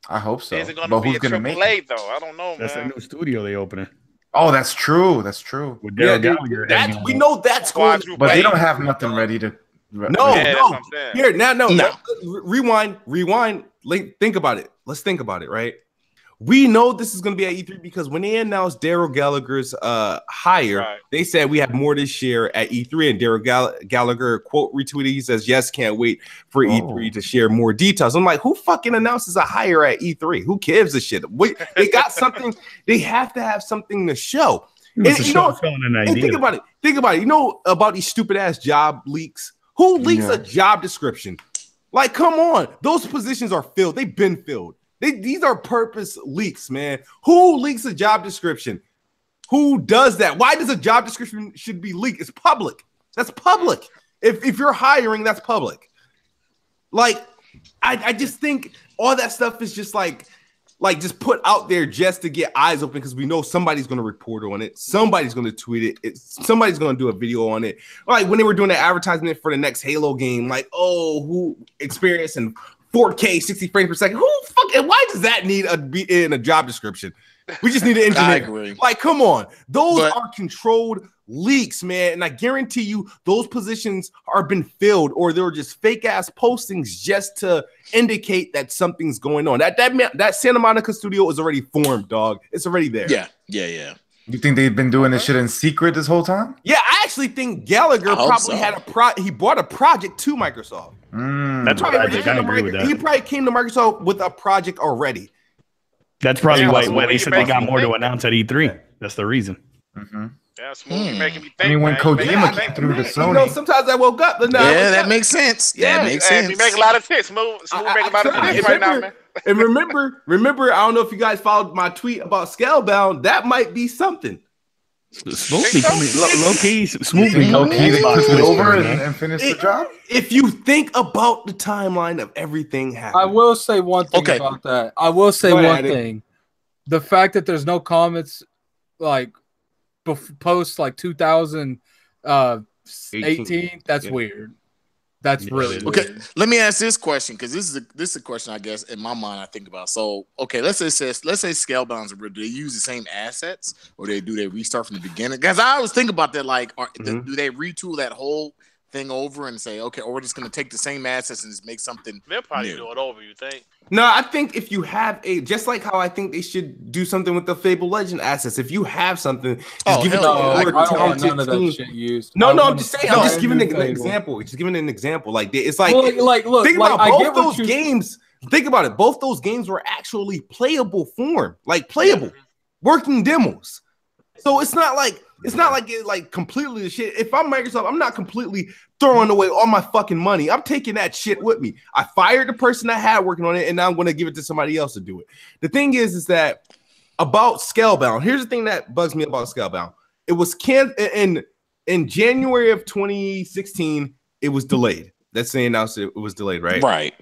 I hope so. Is it going to be a AAA though? I don't know, man. That's a new studio they opening. Oh, that's true. That's true. With Gallagher, we know that's going to, but they don't have nothing ready to. No. Here now, rewind. Think about it. Let's think about it, right? We know this is going to be at E3 because when they announced Daryl Gallagher's hire, they said we have more this year at E3. And Daryl Gallagher, quote, retweeted, he says, yes, can't wait for E3 to share more details. I'm like, who fucking announces a hire at E3? Who gives a shit? They got something. They have to have something to show. And think about it. You know about these stupid ass job leaks? Who leaks a job description? Like, come on. Those positions are filled. They've been filled. These are purpose leaks, man. Who leaks a job description? Who does that? Why does a job description should be leaked? It's public. That's public. If you're hiring, that's public. Like, I just think all that stuff is just like just put out there just to get eyes open because we know somebody's going to report on it. Somebody's going to tweet it. Somebody's going to do a video on it. Like when they were doing the advertisement for the next Halo game, like, who experienced in 4K, 60 frames per second. Why does that need to be in a job description? We just need an engineer. Like, come on. Those are controlled leaks, man. And I guarantee you those positions are been filled or they were just fake ass postings just to indicate that something's going on. That Santa Monica studio is already formed, dog. It's already there. Yeah. You think they've been doing this shit in secret this whole time? Yeah, I actually think Gallagher probably had he bought a project to Microsoft. That's what I think. I agree with that. He probably came to Microsoft with a project already. That's probably why they said they got more to announce at E3. That's the reason. Yeah, Smooth making me think. I mean, when Kojima came through to Sony, you know, sometimes I woke up. That makes sense. That makes sense. You make a lot of sense. Smooth make a lot of sense right now, man. And remember, I don't know if you guys followed my tweet about Scalebound. That might be something. Smooth low-key over and finish the job. If you think about the timeline of everything happening. I will say one thing about that. I will say one thing. The fact that there's no comments like post like 2018, that's weird. That's really okay. weird. Let me ask this question because this is a question I guess in my mind I think about. So okay, let's say Scalebound's do they use the same assets or do they restart from the beginning? Guys, I always think about that. Like, do they retool that whole thing over and say, okay, or we're just gonna take the same assets and just make something? They'll probably new. do it over. You think? No, I think if you have just like how I think they should do something with the Fable Legend assets. If you have something, just give it to I don't want none of that shit used. No, I'm just saying. I'm just giving an example. Just giving an example. Like it's like, look, think about both those games. Think about it. Both those games were actually playable form, like playable, working demos. So it's not like it's like completely the shit. If I'm Microsoft, I'm not completely throwing away all my fucking money. I'm taking that shit with me. I fired the person I had working on it, and now I'm going to give it to somebody else to do it. The thing is that about Scalebound, here's the thing that bugs me about Scalebound. It was in January of 2016, it was delayed. That's the announced it was delayed, right? Right.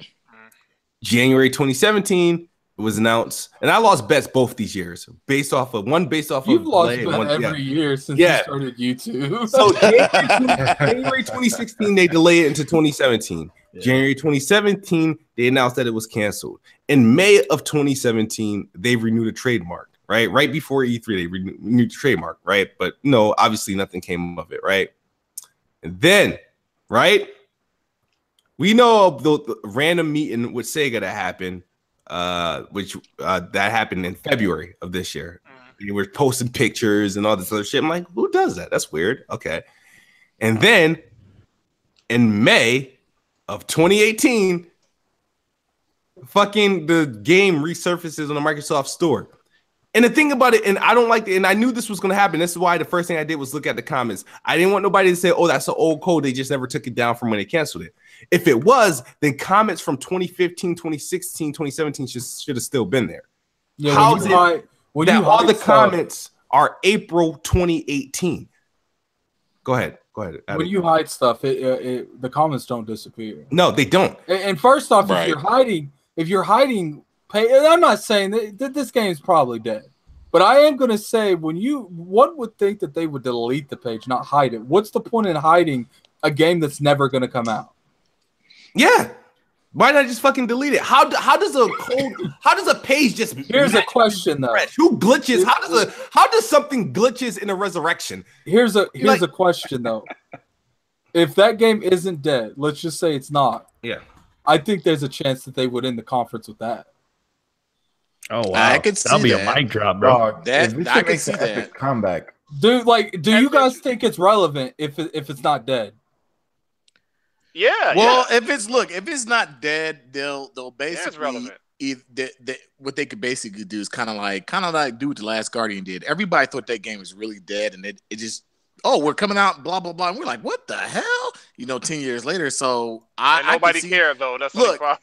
January 2017, it was announced, and I lost bets both these years based off of You've lost bet every year since you started YouTube. So January 2016, they delayed it into 2017. Yeah. January 2017, they announced that it was canceled. In May of 2017, they renewed a trademark, right? Right before E3, they renewed the trademark, right? But no, obviously nothing came of it, right? And then, right, we know of the random meeting with Sega that happened. Which that happened in February of this year. They were posting pictures and all this other shit. I'm like, who does that? That's weird. Okay. And then in May of 2018, fucking the game resurfaces on the Microsoft Store. And the thing about it, and I don't like it, and I knew this was going to happen. This is why the first thing I did was look at the comments. I didn't want nobody to say, oh, that's an old code. They just never took it down from when they canceled it. If it was, then comments from 2015, 2016, 2017 should have still been there. Yeah, How's it that all the comments are April 2018? Go ahead. When you hide stuff, the comments don't disappear. No, they don't. And first off, if you're hiding, I'm not saying that this game's probably dead, but I am going to say one would think that they would delete the page, not hide it. What's the point in hiding a game that's never going to come out? Yeah. Why not just fucking delete it? How does a page just Here's a question though. Who glitches? How does something glitches in a resurrection? Here's a question though. If that game isn't dead, let's just say it's not. Yeah. I think there's a chance that they would end the conference with that. Oh wow. That'll be a mic drop, bro. I can see that comeback. Dude, do you guys think it's relevant if it's not dead? Yeah. Well, if it's not dead, they'll basically what they could basically do is kind of like do what the Last Guardian did. Everybody thought that game was really dead, and it just we're coming out, blah blah blah. And we're like, what the hell? 10 years later. So nobody cared though. That's the problem.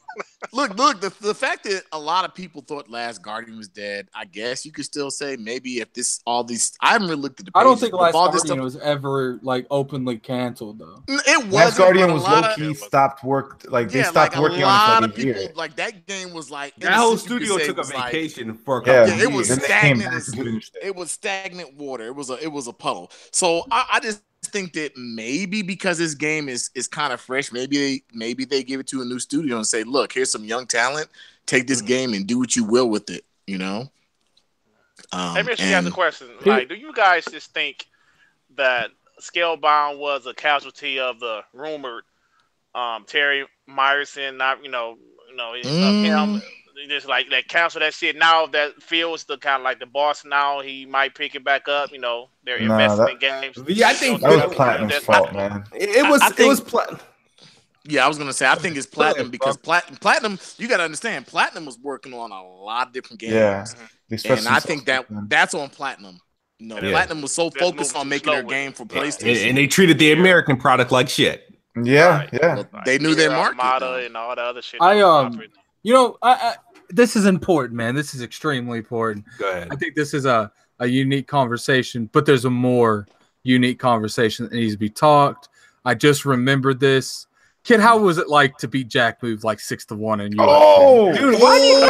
Look. The fact that a lot of people thought Last Guardian was dead, I guess you could still say maybe if I haven't really looked at the pages, I don't think Last Guardian was ever openly canceled though. It was. Last Guardian was low key stopped work. They stopped working on it for a year. Like that game was like that whole studio took a vacation for a couple years. It was stagnant. It was stagnant water. It was a puddle. So I just think that maybe because this game is kind of fresh, maybe they give it to a new studio and say, look, here's some young talent, take this game and do what you will with it, Maybe I should ask a question. Like, do you guys just think that Scalebound was a casualty of the rumored Terry Myerson, not him just like that cancel that shit now that Phil's the kind of like the boss now, he might pick it back up, they're investing in games. Yeah, I think that was Platinum's fault, man. It was Platinum. Yeah, I was gonna say I think it's Platinum because Platinum, you gotta understand, Platinum was working on a lot of different games. Yeah. And I think that's on Platinum. Platinum was so focused on making their game for PlayStation. And they treated the American product like shit. Yeah, yeah. Well, they knew their market and all the other shit. This is important, man. This is extremely important. Go ahead. I think this is a unique conversation, but there's a more unique conversation that needs to be talked. I just remembered this. Kid, how was it like to beat Jack Move like 6-1 in UFC? Oh, Dude, why do you?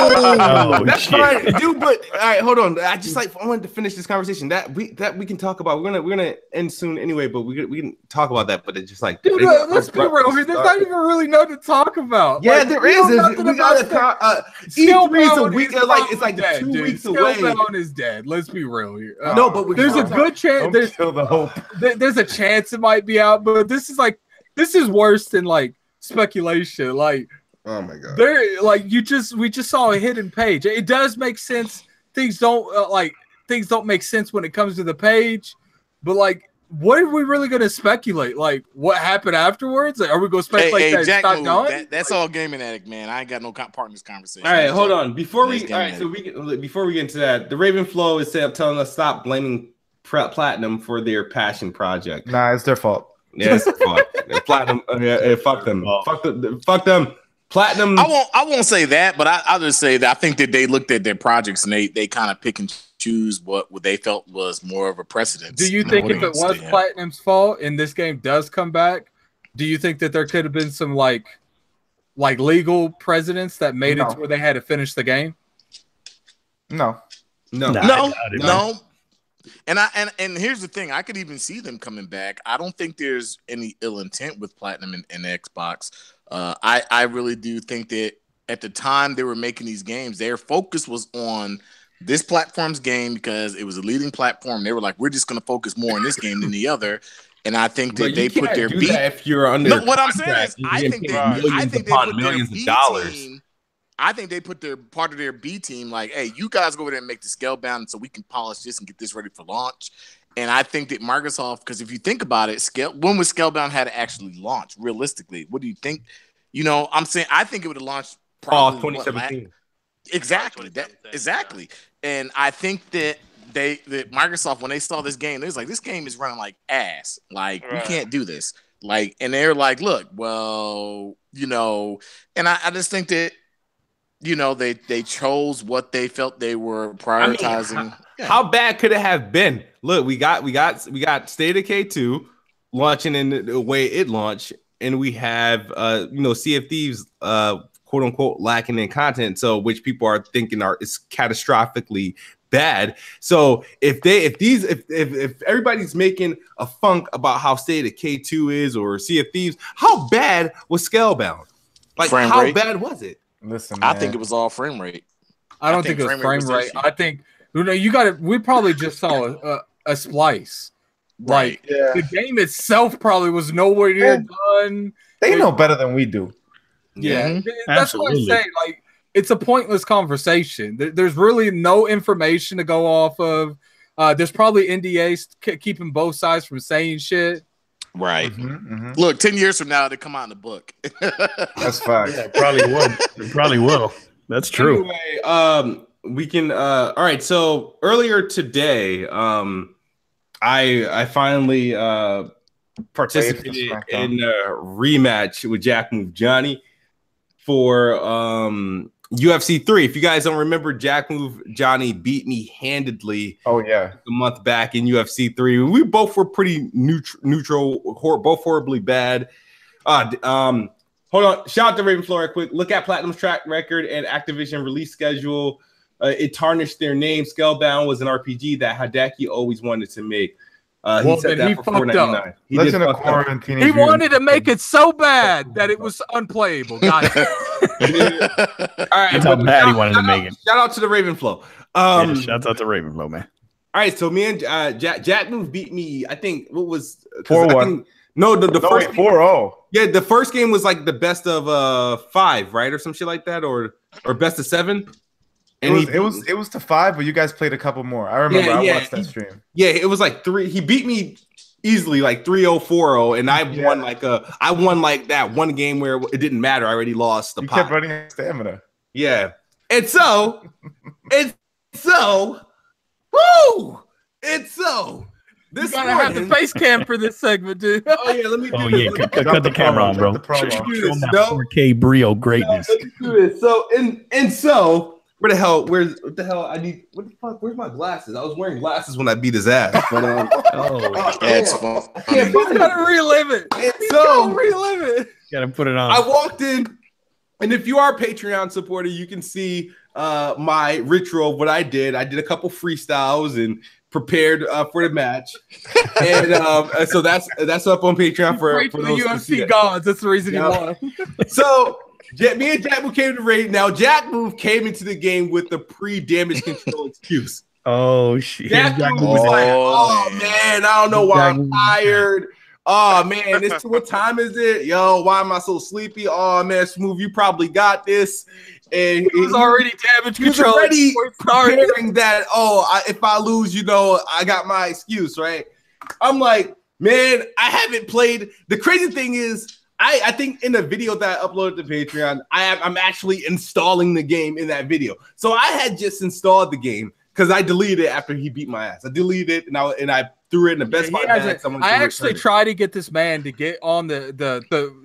That's shit. fine, dude. But all right, hold on. I wanted to finish this conversation. That we can talk about. We're gonna end soon anyway. But we can talk about that. But it's just like, dude, let's be real here. There's not even really nothing to talk about. Yeah, like, there is. We got E3 is a week. It's like dead, 2 dude. weeks away. Scalebound is dead. Let's be real here. No, but there's a good chance. There's kill the hope. There's a chance it might be out, but this is worse than like speculation. Like, oh my god, there, like we just saw a hidden page. It does make sense. Things don't make sense when it comes to the page, but like, what are we really going to speculate? Like, what happened afterwards? Like, are we going to speculate that Jack it's not Move, done? that's all Gaming Addict, man. I ain't got no part in this conversation. all right, hold on. Before we Before get into that, the Ravenflow is telling us stop blaming Platinum for their passion project. Nah, it's their fault. Yeah, it's their fault. Platinum, fuck them. Fuck them. Platinum. I won't say that, but I'll just say that I think that they looked at their projects and they kind of pick and choose what they felt was more of a precedence. Do you think if it was Platinum's fault and this game does come back, do you think that there could have been some like legal precedents that made it to where they had to finish the game? No. And here's the thing, I could even see them coming back. I don't think there's any ill intent with Platinum and Xbox. I really do think that at the time they were making these games, their focus was on this platform's game because it was a leading platform. They were like, we're just going to focus more on this game than the other. And I think that they put their beat. If you're under what I'm saying is, I think they put millions of dollars. I think they put their part of their B team like, hey, you guys go over there and make the Scalebound so we can polish this and get this ready for launch. And I think that Microsoft, because if you think about it, when was Scalebound had to actually launch realistically? What do you think? You know, I'm saying I think it would have launched probably 2017. Exactly. Exactly. And I think that Microsoft, when they saw this game, they was like, this game is running like ass. Like, we can't do this. Like, and they're like, look, well, you know, and I just think that, you know, they chose what they felt they were prioritizing. I mean, how bad could it have been? Look, we got State of Decay 2 launching in the way it launched, and we have Sea of Thieves quote unquote lacking in content, so which people are thinking is catastrophically bad. So if everybody's making a funk about how State of Decay 2 is or Sea of Thieves, how bad was Scalebound? Like, how bad was it? Listen, I think it was all frame rate. I don't think it was frame rate. I think we probably just saw a splice. Right. Like, the game itself probably was nowhere near done. They know better than we do. Yeah, that's what I'm saying. Like, it's a pointless conversation. There's really no information to go off of. There's probably NDAs keeping both sides from saying shit. Right. Look, 10 years from now, they come out in the book. That's fine. Yeah, probably would. It probably will. That's true. Anyway, we can. All right. So earlier today, I finally participated in a rematch with Jack Move Johnny for UFC 3. If you guys don't remember, Jack Move Johnny beat me handedly. Oh yeah, a month back in UFC 3. We both were pretty neutral, both horribly bad. Hold on, shout out to Ravenflow right quick. Look at Platinum's track record and Activision release schedule. It tarnished their name. Scalebound was an RPG that Hideki always wanted to make. He said that for $4.99. Listen to quarantine. He wanted to make it so bad that it was unplayable. Got it. All right, that's how bad he wanted to make it. Shout out to the Ravenflow. Shout out to Ravenflow, man. All right, so me and Jack Move beat me. I think what was 4-1. No, the first 4-0. Yeah, the first game was like the best of 5, right, or some shit like that, or best of 7. And it was to 5, but you guys played a couple more. I remember. I watched that stream. Yeah, it was like 3. He beat me easily, like 3-0, 4-0, and I won like that one game where it didn't matter. I already lost the pot. Kept running out of stamina. Yeah, and so, This you gotta have the face cam for this segment, dude. Oh yeah, let me. Cut the camera on, bro. Show my 4K Brio greatness. Let's do this. So, where the hell? Where's my glasses? I was wearing glasses when I beat his ass. But that's fun. He's gotta relive it. Relive it. Gotta put it on. I walked in, and if you are a Patreon supporter, you can see my ritual of what I did. I did a couple freestyles and prepared for the match, and so that's up on Patreon for the those UFC gods. That's the reason he won. So me and Jack Move came to the raid. Now Jack Move came into the game with the pre-damage control excuse. Oh shit! Jack Move was like, "Oh man, I don't know why I'm tired. Oh man, what time is it? Yo, why am I so sleepy? Oh man, Smooth, you probably got this." And he was already damage control. He was already preparing that. If I lose, I got my excuse, right? I'm like, man, I haven't played. The crazy thing is, I think in the video that I uploaded to Patreon, I'm actually installing the game in that video. So I had just installed the game because I deleted it after he beat my ass. I deleted it and I threw it in the best part. I actually tried to get this man to get on the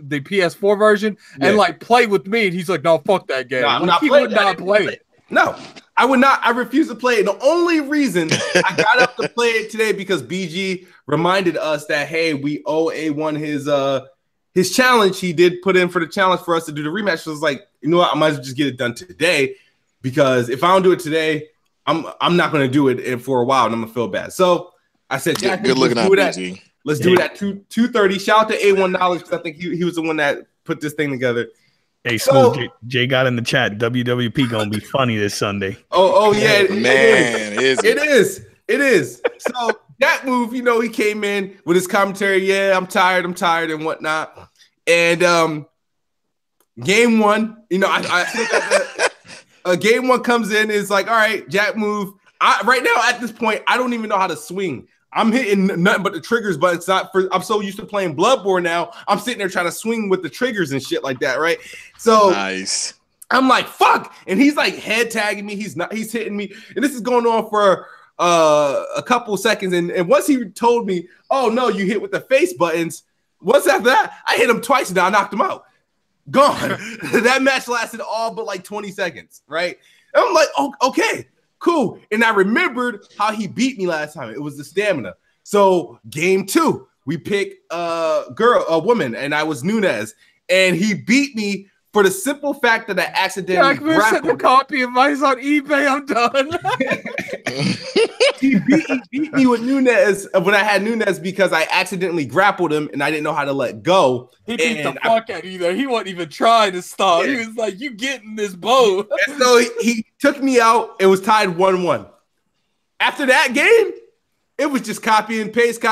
PS4 version and like play with me, and he's like, "No, fuck that game." He would not play it. No, I would not. I refuse to play it. The only reason I got up to play it today because BG reminded us that hey, we owe A1 his challenge. He did put in for the challenge for us to do the rematch. So I was like, you know what? I might as well just get it done today because if I don't do it today, I'm not going to do it for a while, and I'm gonna feel bad. So I said, Jack, good looking out, BG. Let's do it at 2:30. Shout out to A1 Knowledge because I think he was the one that put this thing together. Hey, Smooth, Jay got in the chat. WWP gonna be funny this Sunday. Oh yeah, man, it is. So Jack Move, he came in with his commentary. Yeah, I'm tired, and whatnot. And game one, I think that game one comes in is like, all right, Jack Move. Right now at this point, I don't even know how to swing. I'm hitting nothing but the triggers, but it's not for. I'm so used to playing Bloodborne now. I'm sitting there trying to swing with the triggers and shit like that, right? So nice. I'm like, fuck, and he's like head tagging me. He's hitting me, and this is going on for a couple seconds. And once he told me, oh no, you hit with the face buttons. Once after that, I hit him twice and I knocked him out. Gone. That match lasted all but like 20 seconds, right? And I'm like, oh, okay. Cool. And I remembered how he beat me last time. It was the stamina. So game two, we pick a woman, and I was Nunez. And he beat me for the simple fact that I accidentally sent a copy of mine on eBay. I'm done. he beat me with Nunez when I had Nunez because I accidentally grappled him and I didn't know how to let go. He beat the fuck out of you there. He wasn't even trying to stop. Yeah. He was like, you getting this bow. And so he took me out. It was tied 1-1. After that game, it was just copy and paste.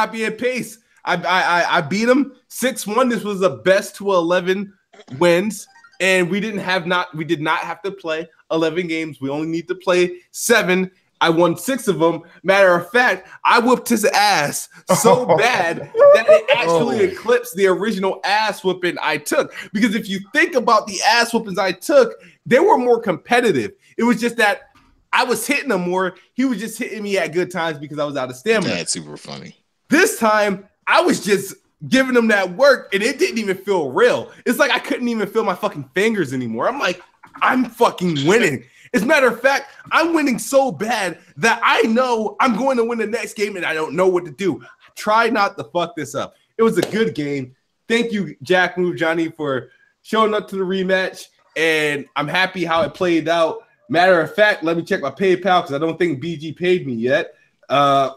I beat him 6-1. This was the best to 11 wins. And we did not have to play 11 games. We only need to play 7. I won 6 of them. Matter of fact, I whooped his ass so bad that it actually eclipsed the original ass whooping I took. Because if you think about the ass whoopings I took, they were more competitive. It was just that I was hitting him more. He was just hitting me at good times because I was out of stamina. That's super funny. This time, I was just giving him that work, and it didn't even feel real. It's like I couldn't even feel my fucking fingers anymore. I'm like, I'm fucking winning. As a matter of fact, I'm winning so bad that I know I'm going to win the next game, and I don't know what to do. Try not to fuck this up. It was a good game. Thank you, Jack Move Johnny, for showing up to the rematch, and I'm happy how it played out. Matter of fact, let me check my PayPal because I don't think BG paid me yet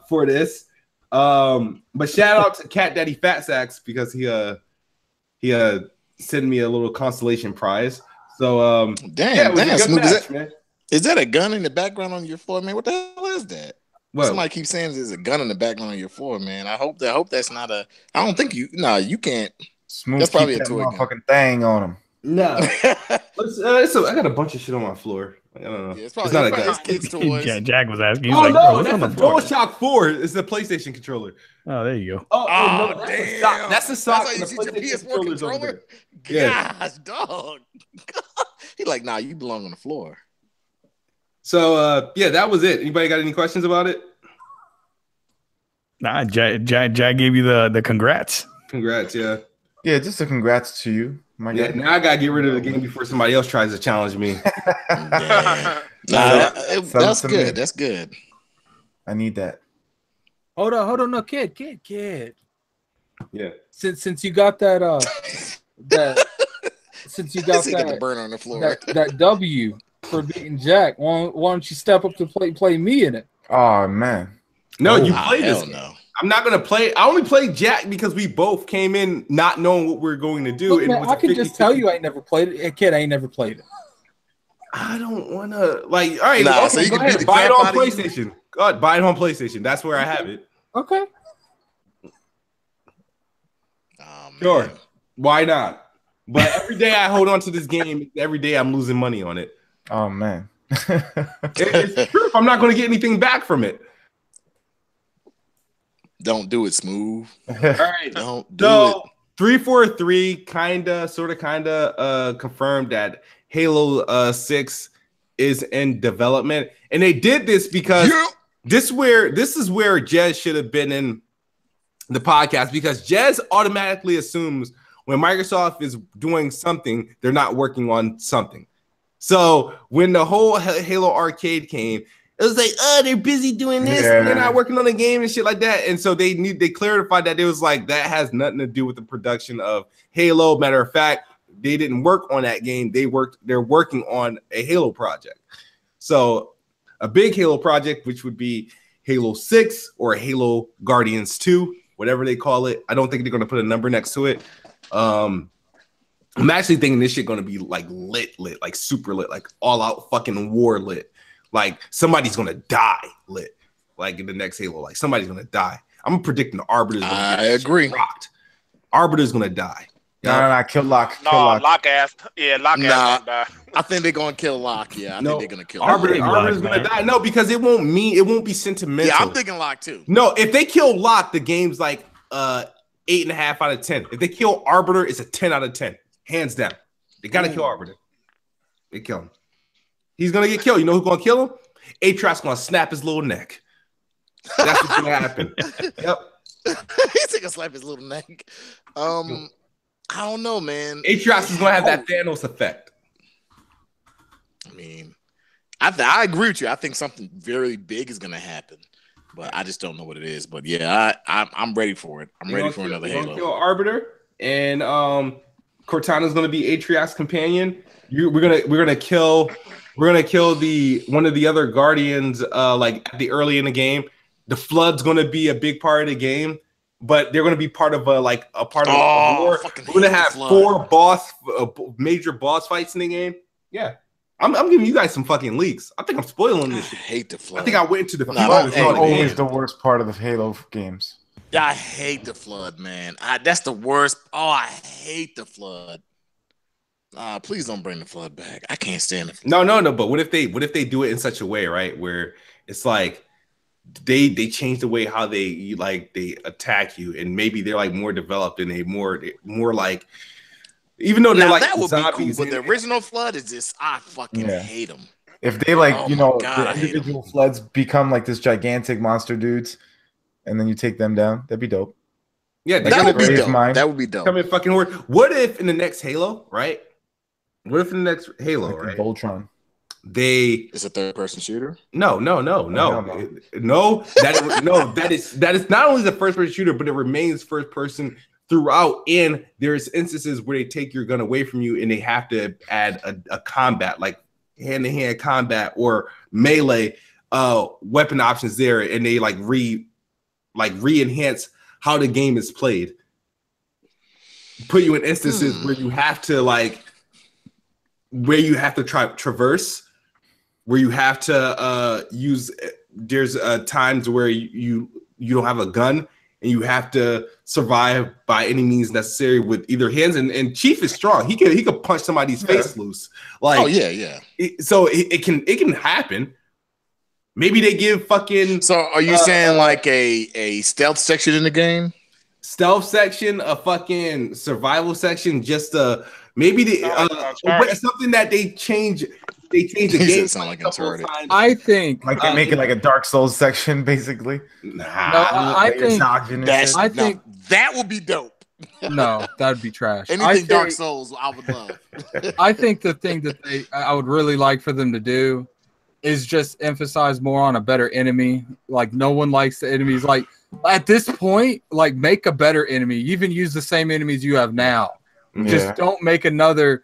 for this. But shout out to Cat Daddy Fat Sacks because he sent me a little consolation prize. So damn, match, man. Is that a gun in the background on your floor, man? What the hell is that? What? Somebody keeps saying there's a gun in the background on your floor, man. I hope that's not a. I don't think you. No, you can't. Smooth. That's probably a toy gun. Thing on him. No, I got a bunch of shit on my floor. I don't know. Yeah, it's not a gun. Kids' toys. Jack was asking. Oh no, that's a DualShock 4. It's the PlayStation controller. Oh, there you go. Oh no, damn. That's a sock. That's how you see your PS4 controller. Gosh, dog. He like, nah, you belong on the floor. So yeah, that was it. Anybody got any questions about it? Nah, Jack gave you the congrats. Congrats, yeah. Yeah, just a congrats to you. Now I gotta get rid of the game before somebody else tries to challenge me. That's good. That's good. I need that. Hold on. No, kid. Yeah. Since you got that that since you got the burner on the floor, that W for beating Jack, why don't you step up to play me in it? Oh man, no, you play this. No. I'm not gonna play. I only played Jack because we both came in not knowing what we were going to do. Look, man, I can just tell you I ain't never played it. Kid, I ain't never played it. I don't want to like. All right, so okay, you go can ahead. Buy it on PlayStation. Go ahead, buy it on PlayStation. That's where I have it. Okay. Sure. Why not? But every day I hold on to this game. Every day I'm losing money on it. Oh man, it's true. I'm not going to get anything back from it. Don't do it, Smooth. All right. Don't do it. 343 confirmed that Halo 6 is in development, and they did this because this is where Jez should have been in the podcast, because Jez automatically assumes when Microsoft is doing something, they're not working on something. So when the whole Halo Arcade came, it was like, oh, they're busy doing this, and they're not working on the game and shit like that. And so they clarified that it was like that has nothing to do with the production of Halo. Matter of fact, they didn't work on that game. They're working on a Halo project. So a big Halo project, which would be Halo 6 or Halo Guardians 2, whatever they call it. I don't think they're going to put a number next to it. I'm actually thinking this shit going to be like lit, like super lit, like all out fucking war lit. Like somebody's gonna die lit, like in the next Halo. Like somebody's gonna die. I'm predicting the Arbiter's gonna agree. Rocked. Arbiter's gonna die. No, kill Locke. Locke ass. Yeah, Locke ass gonna die. I think they're gonna kill Locke. Yeah, I think they're gonna kill Arbiter's gonna die. No, because it won't be sentimental. Yeah, I'm thinking Locke too. No, if they kill Locke, the game's like 8.5 out of 10. If they kill Arbiter, it's a 10 out of 10, hands down. They gotta kill Arbiter. They kill him. He's gonna get killed. You know who's gonna kill him? Atriox gonna snap his little neck. That's what's gonna happen. Yep. He's gonna slap his little neck. I don't know, man. Atriox is gonna have that Thanos effect. I mean, I agree with you. I think something very big is gonna happen, but I just don't know what it is. But yeah, I'm ready for it. I'm ready for another Halo. Kill Arbiter, and Cortana's gonna be Atriox's companion. We're gonna kill the one of the other Guardians like at the early in the game. The Flood's gonna be a big part of the game, but they're gonna be part of a war. We're gonna have 4 major boss fights in the game. Yeah. I'm giving you guys some fucking leaks. I think I'm spoiling this shit. I hate the Flood. I think I went into the Flood. It's always the worst part of the Halo games. Yeah, I hate the Flood, man. That's the worst. Oh, I hate the Flood. Please don't bring the Flood back. I can't stand it. No. But what if they do it in such a way, right, where it's like they change the way how they attack you, and maybe they're like more developed and they more like, even though they're like that would zombies. Be cool, but the original Flood is just I fucking hate them. If they the individual Floods become like this gigantic monster dudes, and then you take them down, that'd be dope. Yeah, that would be dope. That would be dope. Come in fucking word. What if in the next Halo, right? What if in the next Halo, right? Voltron. It's a third-person shooter. No. That is not only the first-person shooter, but it remains first-person throughout. And there's instances where they take your gun away from you, and they have to add a combat, like hand-to-hand combat or melee weapon options there, and they re-enhance how the game is played. Put you in instances where you have to traverse, where you have to use. There's times where you don't have a gun and you have to survive by any means necessary with either hands. And Chief is strong. He could punch somebody's face loose. So it can happen. Maybe they give fucking. So are you saying like a stealth section in the game? Stealth section, a fucking survival section, just maybe something that they change. They change the game. I think like they make it like a Dark Souls section, basically. I think that would be dope. No, that'd be trash. Anything Dark Souls, I would love. I think the thing that I would really like for them to do is just emphasize more on a better enemy. Like no one likes the enemies. Like at this point, like make a better enemy. Even use the same enemies you have now. Just don't make another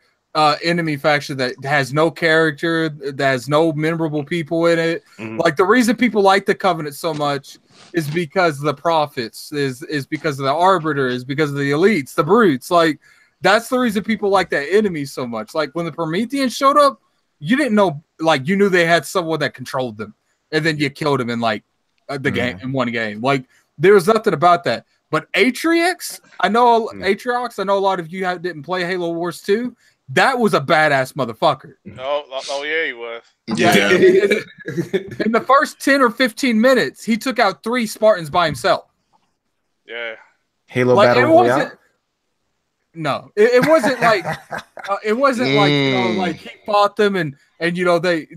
enemy faction that has no character, that has no memorable people in it. Like the reason people like the Covenant so much is because of the Prophets, is because of the Arbiter, is because of the Elites, the Brutes. Like that's the reason people like that enemy so much. Like when the Prometheans showed up, you didn't know, like you knew they had someone that controlled them, and then you killed him in like the game in one game. Like there was nothing about that. But Atriox, I know a lot of you didn't play Halo Wars 2. That was a badass motherfucker. Oh yeah, he was. Yeah. In the first 10 or 15 minutes, he took out 3 Spartans by himself. Yeah. Halo Battle Royale? No, it wasn't like it wasn't like, you know, like he fought them and you know they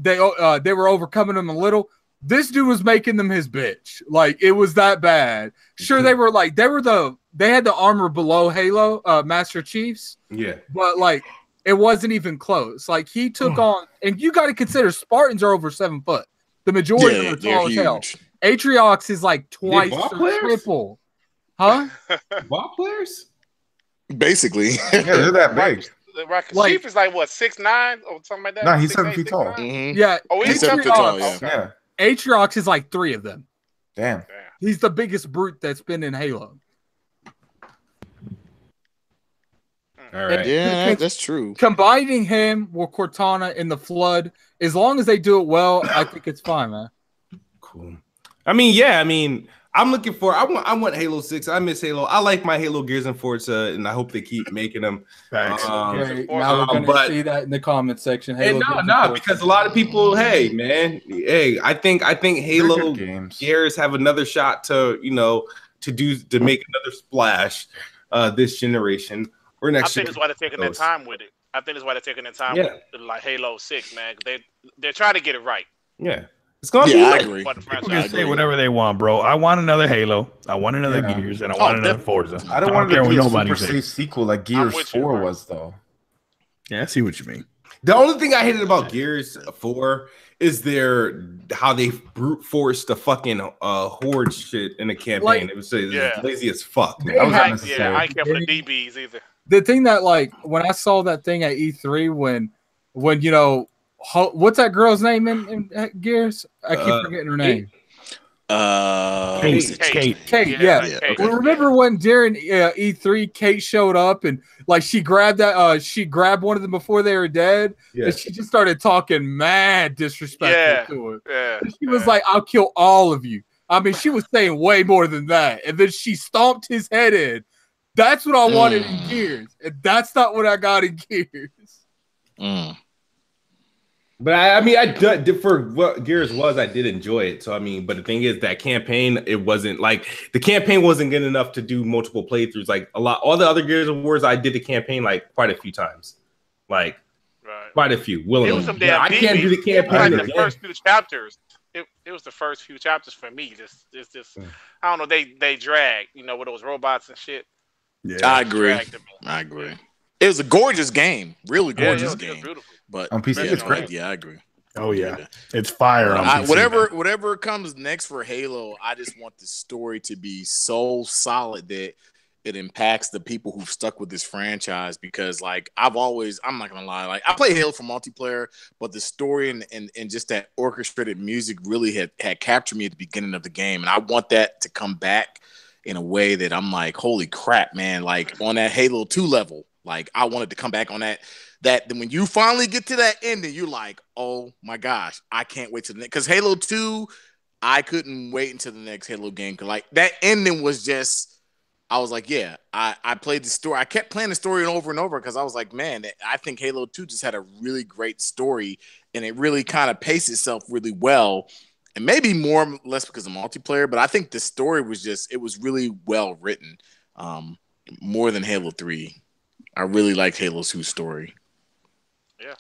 were overcoming them a little. This dude was making them his bitch. Like it was that bad. Sure, they had the armor below Halo, Master Chiefs. Yeah. But like it wasn't even close. Like he took on, and you got to consider Spartans are over 7 foot. The majority of them are tall as hell. Atriox is like twice or triple. Huh? Ball players? Basically. Yeah, they're that big. Like, Chief is like what, 6'9" or something like that? No, he's 7 feet tall. Yeah. Oh, he's 7 feet tall. Yeah. Atriox is like 3 of them. Damn. He's the biggest brute that's been in Halo. All right. Yeah, that's true. Combining him with Cortana in the Flood, as long as they do it well, I think it's fine, man. Cool. I mean, I'm looking for. I want Halo 6. I miss Halo. I like my Halo Gears and Forza, and I hope they keep making them. Now we're gonna see that in the comment section. Halo because a lot of people. Hey, man. Hey, I think Halo Gears have another shot to make another splash this generation or next. I think that's why they're taking their time with it. I think that's why they're taking their time with it, like Halo 6, man. They're trying to get it right. Yeah. It's gonna be. I agree. People can say whatever they want, bro. I want another Halo. I want another Gears, and I want another Forza. I don't want to be a super safe sequel like Gears 4 was, though. Yeah, I see what you mean. The only thing I hated about Gears 4 is how they brute forced the fucking horde shit in the campaign. Like, it was lazy as fuck. Man. I ain't care for the DBs either. The thing that, like, when I saw that thing at E3, when you know. What's that girl's name in Gears? I keep forgetting her name. Kate. Yeah. Kate. Well, remember when during E3, Kate showed up and like she grabbed one of them before they were dead, and she just started talking mad disrespectful to him. Yeah. And she was like, "I'll kill all of you." I mean, she was saying way more than that, and then she stomped his head in. That's what I wanted in Gears, and that's not what I got in Gears. But I mean, I did for what Gears was, I did enjoy it. So I mean, but the thing is, that campaign, it wasn't like the campaign wasn't good enough to do multiple playthroughs. Like all the other Gears of Wars, I did the campaign like quite a few times, like quite a few. It was some damn. I can't do the campaign. Like the first few chapters. It was the first few chapters for me. Just I don't know. They dragged, with those robots and shit. Yeah, I agree. It was a gorgeous game, really gorgeous game. Beautiful. But on PC, it's great. Yeah, I agree. Oh yeah, it's fire on PC. Whatever comes next for Halo, I just want the story to be so solid that it impacts the people who've stuck with this franchise. Because like I'm not gonna lie, like I play Halo for multiplayer, but the story and just that orchestrated music really had captured me at the beginning of the game, and I want that to come back in a way that I'm like, holy crap, man! Like on that Halo 2 level. Like I wanted to come back on that when you finally get to that ending, you're like, oh my gosh, I can't wait to the next. Because Halo 2, I couldn't wait until the next Halo game. Cause like that ending was just, I was like, yeah, I played the story. I kept playing the story over and over because I was like, man, I think Halo 2 just had a really great story and it really kind of paced itself really well. And maybe more or less because of multiplayer, but I think the story was it was really well written, more than Halo 3. I really liked Halo 2's story. Yeah.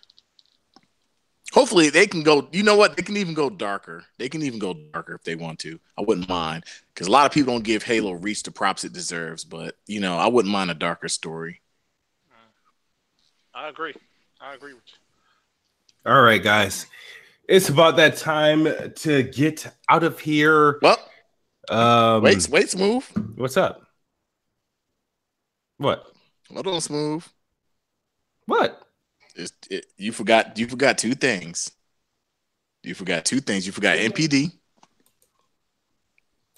Hopefully they can go, you know what? They can even go darker. They can even go darker if they want to. I wouldn't mind. Because a lot of people don't give Halo Reach the props it deserves. But, I wouldn't mind a darker story. I agree with you. All right, guys. It's about that time to get out of here. Well, wait, Smooth. What's up? What? Hold on, Smooth. What? You forgot two things. You forgot NPD.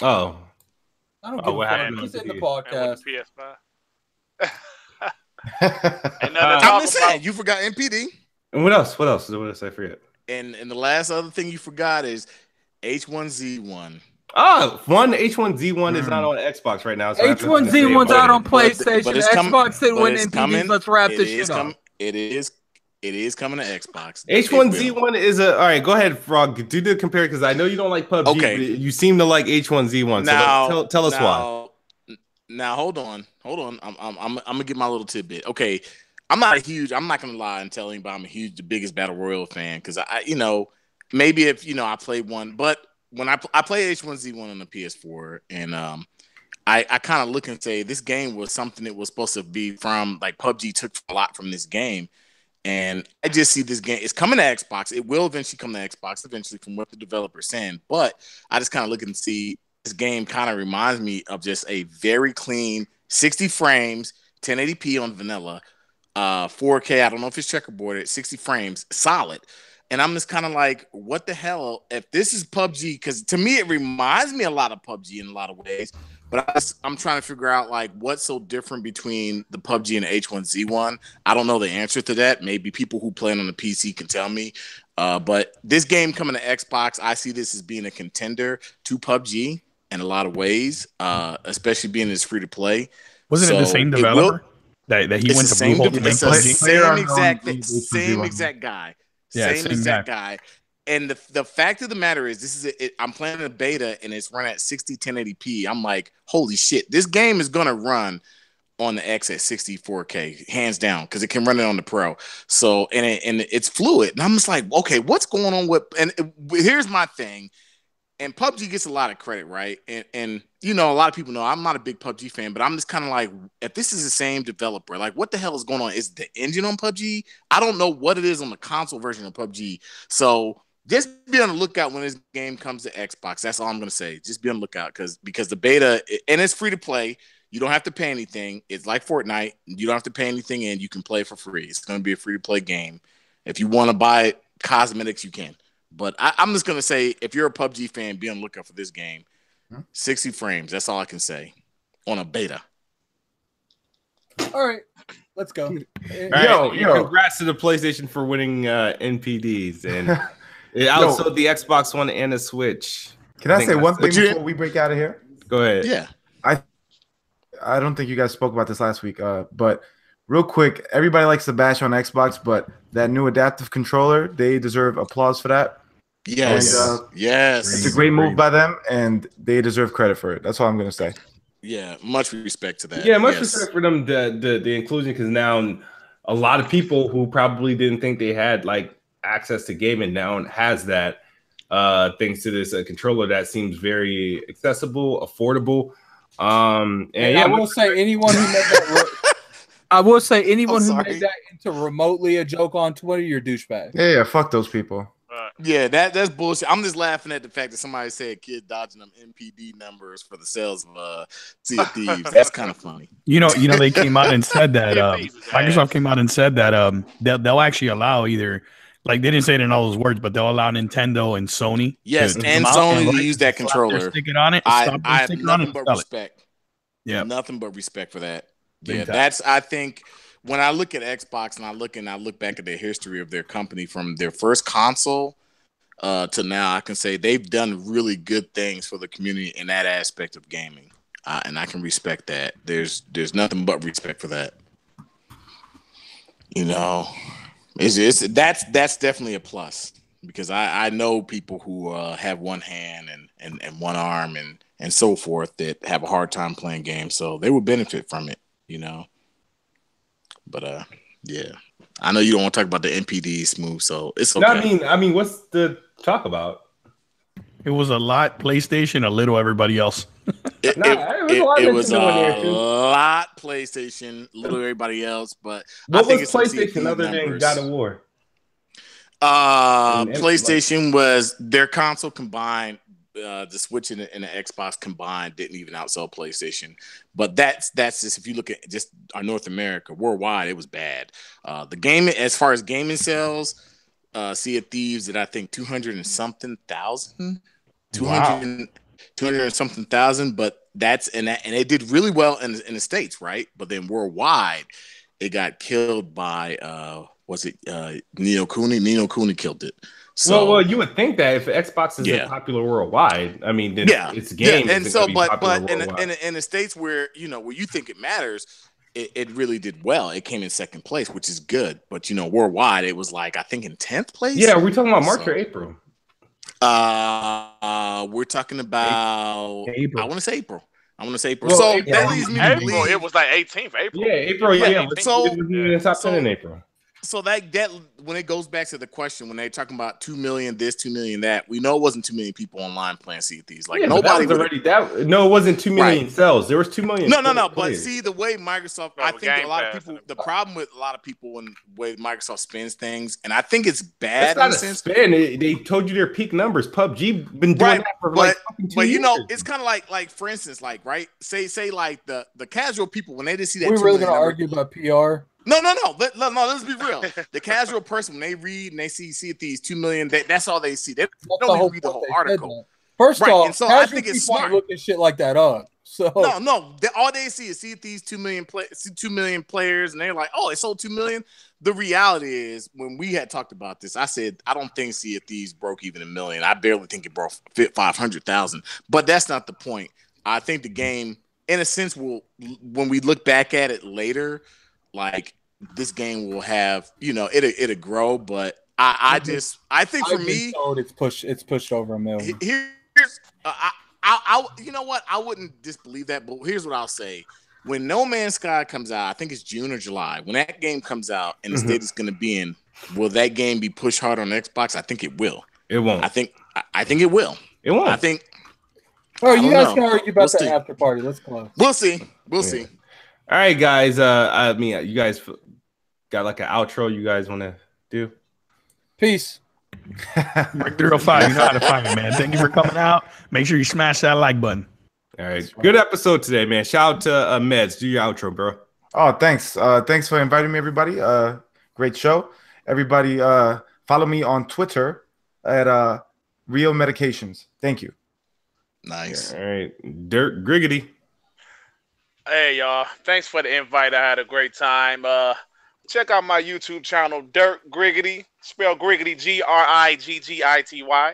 Oh. I don't give a fuck. He's in the podcast. I'm just saying, you forgot NPD. And what else? What else did I forget? And the last other thing you forgot is H1Z1. One H1Z1 is not on Xbox right now. So H1Z1's out on PlayStation. But Xbox didn't win NPDs. Let's wrap this shit up. It is coming to Xbox. H1Z1 is all right. Go ahead, Frog. Do the compare because I know you don't like PUBG. Okay. But you seem to like H1Z1. So tell us why. Now hold on. I'm gonna get my little tidbit. Okay, I'm not gonna lie and tell anybody I'm the biggest Battle Royale fan because maybe if I played one, but when I play H1Z1 on the PS4 and I kind of look and say this game was something that was supposed to be from like PUBG took a lot from this game. And I just see this game. It's coming to Xbox. It will eventually come to Xbox eventually from what the developer's saying. But I just kind of look and see this game kind of reminds me of just a very clean 60 frames, 1080p on vanilla, 4K. I don't know if it's checkerboarded, 60 frames, solid. And I'm just kind of like, what the hell? If this is PUBG, because to me, it reminds me a lot of PUBG in a lot of ways. But I'm trying to figure out like what's so different between the PUBG and the H1Z1. I don't know the answer to that. Maybe people who play it on the PC can tell me. But this game coming to Xbox, I see this as being a contender to PUBG in a lot of ways, especially being it's free to play. Wasn't it the same developer that he went to Bluehole to make PUBG? Same exact guy. Yeah, same exact guy. And the fact of the matter is, I'm playing a beta and it's run at 60 1080p. I'm like, holy shit, this game is gonna run on the X at 64K, hands down, because it can run it on the Pro. So and it's fluid. And I'm just like, okay, what's going on with? And here's my thing. And PUBG gets a lot of credit, right? And a lot of people know I'm not a big PUBG fan, but I'm just kind of like, if this is the same developer, like what the hell is going on? Is the engine on PUBG? I don't know what it is on the console version of PUBG. So just be on the lookout when this game comes to Xbox. That's all I'm going to say. Just be on the lookout because the beta, and it's free to play. You don't have to pay anything. It's like Fortnite. You don't have to pay anything in. You can play for free. It's going to be a free to play game. If you want to buy cosmetics, you can. But I'm just going to say, if you're a PUBG fan, be on the lookout for this game. 60 frames. That's all I can say on a beta. All right. Let's go. Yo, congrats to the PlayStation for winning NPDs. And it outsold the Xbox One and the Switch. Can I say one thing before we break out of here? Go ahead. Yeah. I don't think you guys spoke about this last week, but real quick, everybody likes to bash on Xbox, but that new adaptive controller, they deserve applause for that. Yes. And, yes. It's a great move by them, and they deserve credit for it. That's all I'm going to say. Yeah, much respect to that. Yeah, much respect for them, the inclusion, because now a lot of people who probably didn't think they had like access to gaming now has that thanks to this controller that seems very accessible, affordable. And I will say anyone who made that who made that into remotely a joke on Twitter, you're douchebag. Yeah, fuck those people. Yeah, that's bullshit. I'm just laughing at the fact that somebody said kid dodging them NPD numbers for the sales of Sea of Thieves. That's kind of funny. They came out and said that Microsoft came out and said that they'll actually allow either, like they didn't say it in all those words, but they'll allow Nintendo and Sony. Yes, and Sony to use that controller. Sticking on it. I have nothing but respect. Yeah, nothing but respect for that. Yeah, that's I think. When I look at Xbox and I look back at the history of their company from their first console to now, I can say they've done really good things for the community in that aspect of gaming, and I can respect that. There's nothing but respect for that. That's definitely a plus because I know people who have one hand and one arm and so forth that have a hard time playing games, so they would benefit from it. But yeah, I know you don't want to talk about the NPD smooth, so it's okay. No, I mean, what's the talk about? It was a lot PlayStation, a little everybody else. It was a lot PlayStation, little everybody else. But what was PlayStation other than God of War? PlayStation was their console combined the Switch and the Xbox combined didn't even outsell PlayStation. But that's just if you look at just our North America, worldwide, it was bad. The game, as far as gaming sales, Sea of Thieves did I think 200 and something thousand, 200 and something thousand. But and it did really well in the States, right? But then worldwide, it got killed by was it Nino Cooney? Nino Cooney killed it. So, well, you would think that if Xbox isn't popular worldwide, I mean, then its game and so, but in the States where where you think it matters, it really did well. It came in second place, which is good. But worldwide, it was like I think in 10th place. Yeah, we're talking about March or April. We're talking about April. I want to say April. Well, so that leads me to believe it was like 18th April. Yeah, April. Yeah. So it was in the top 10 in April. So that when it goes back to the question, when they're talking about 2 million this, 2 million that, we know it wasn't 2 million people online playing Sea of Thieves. Like nobody already that. No, it wasn't 2 million sales. There was 2 million. No. But see the way Microsoft, I think a lot of people. The problem with a lot of people and the way Microsoft spends things, and I think it's bad. It's not a spin. They told you their peak numbers. PUBG been doing that for like 2 years. It's kind of like for instance, like say like the casual people when they just see that. We're really gonna argue about PR. No. Let's be real. The casual person, when they read and they see Sea of Thieves 2 million, that's all they see. They don't even read the whole article. First off, and so I think it's smart looking shit like that up. So no. All they see is Sea of Thieves 2 million players, and they're like, oh, it sold 2 million. The reality is, when we had talked about this, I said I don't think Sea of Thieves broke even 1 million. I barely think it broke 500,000. But that's not the point. I think the game, in a sense, when we look back at it later. Like this game will have, it'll grow, but I think for me, it's pushed over 1 million. Here's, you know what? I wouldn't disbelieve that, but here's what I'll say: when No Man's Sky comes out, I think it's June or July. When that game comes out and the state it's going to be in, will that game be pushed hard on Xbox? I think it will. It won't. I think it will. It won't. I think. Oh, you guys can argue about the after party. Let's close. We'll see. We'll see. All right, guys. I mean, you guys got like an outro you guys want to do? Peace. Break 305. You know how to find me, man. Thank you for coming out. Make sure you smash that like button. All right. Good episode today, man. Shout out to Meds. Do your outro, bro. Oh, thanks. Thanks for inviting me, everybody. Great show. Everybody, follow me on Twitter at Real Medications. Thank you. Nice. All right. Dirt Griggity. Hey y'all, thanks for the invite. I had a great time. Check out my YouTube channel, Dirt Griggity. Spell Griggity Griggity.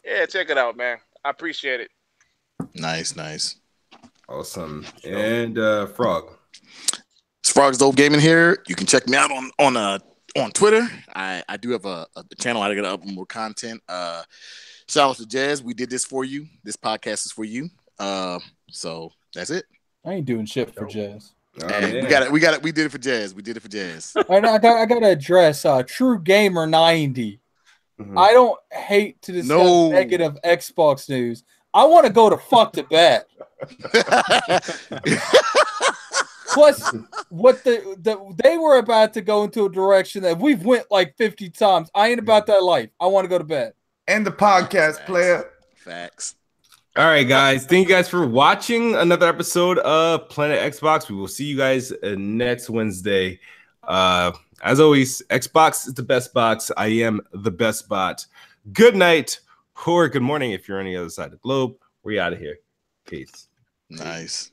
Yeah, check it out, man. I appreciate it. Nice. Awesome. And Frog. It's Frog's Dope Gaming here. You can check me out on Twitter. I do have a channel. I gotta upload more content. Shout out to Jazz. We did this for you. This podcast is for you. So that's it. I ain't doing shit for Jazz. Hey, we did it for Jazz. And I gotta address True Gamer 90. Mm-hmm. I don't hate to discuss negative Xbox news. I want to go to fuck to bed. Plus, what they were about to go into a direction that we've went like 50 times. I ain't about that life. I want to go to bed. And the podcast player. Facts. All right, guys. Thank you guys for watching another episode of Planet Xbox. We will see you guys next Wednesday. As always, Xbox is the best box. I am the best bot. Good night or good morning if you're on the other side of the globe. We're out of here. Peace. Nice.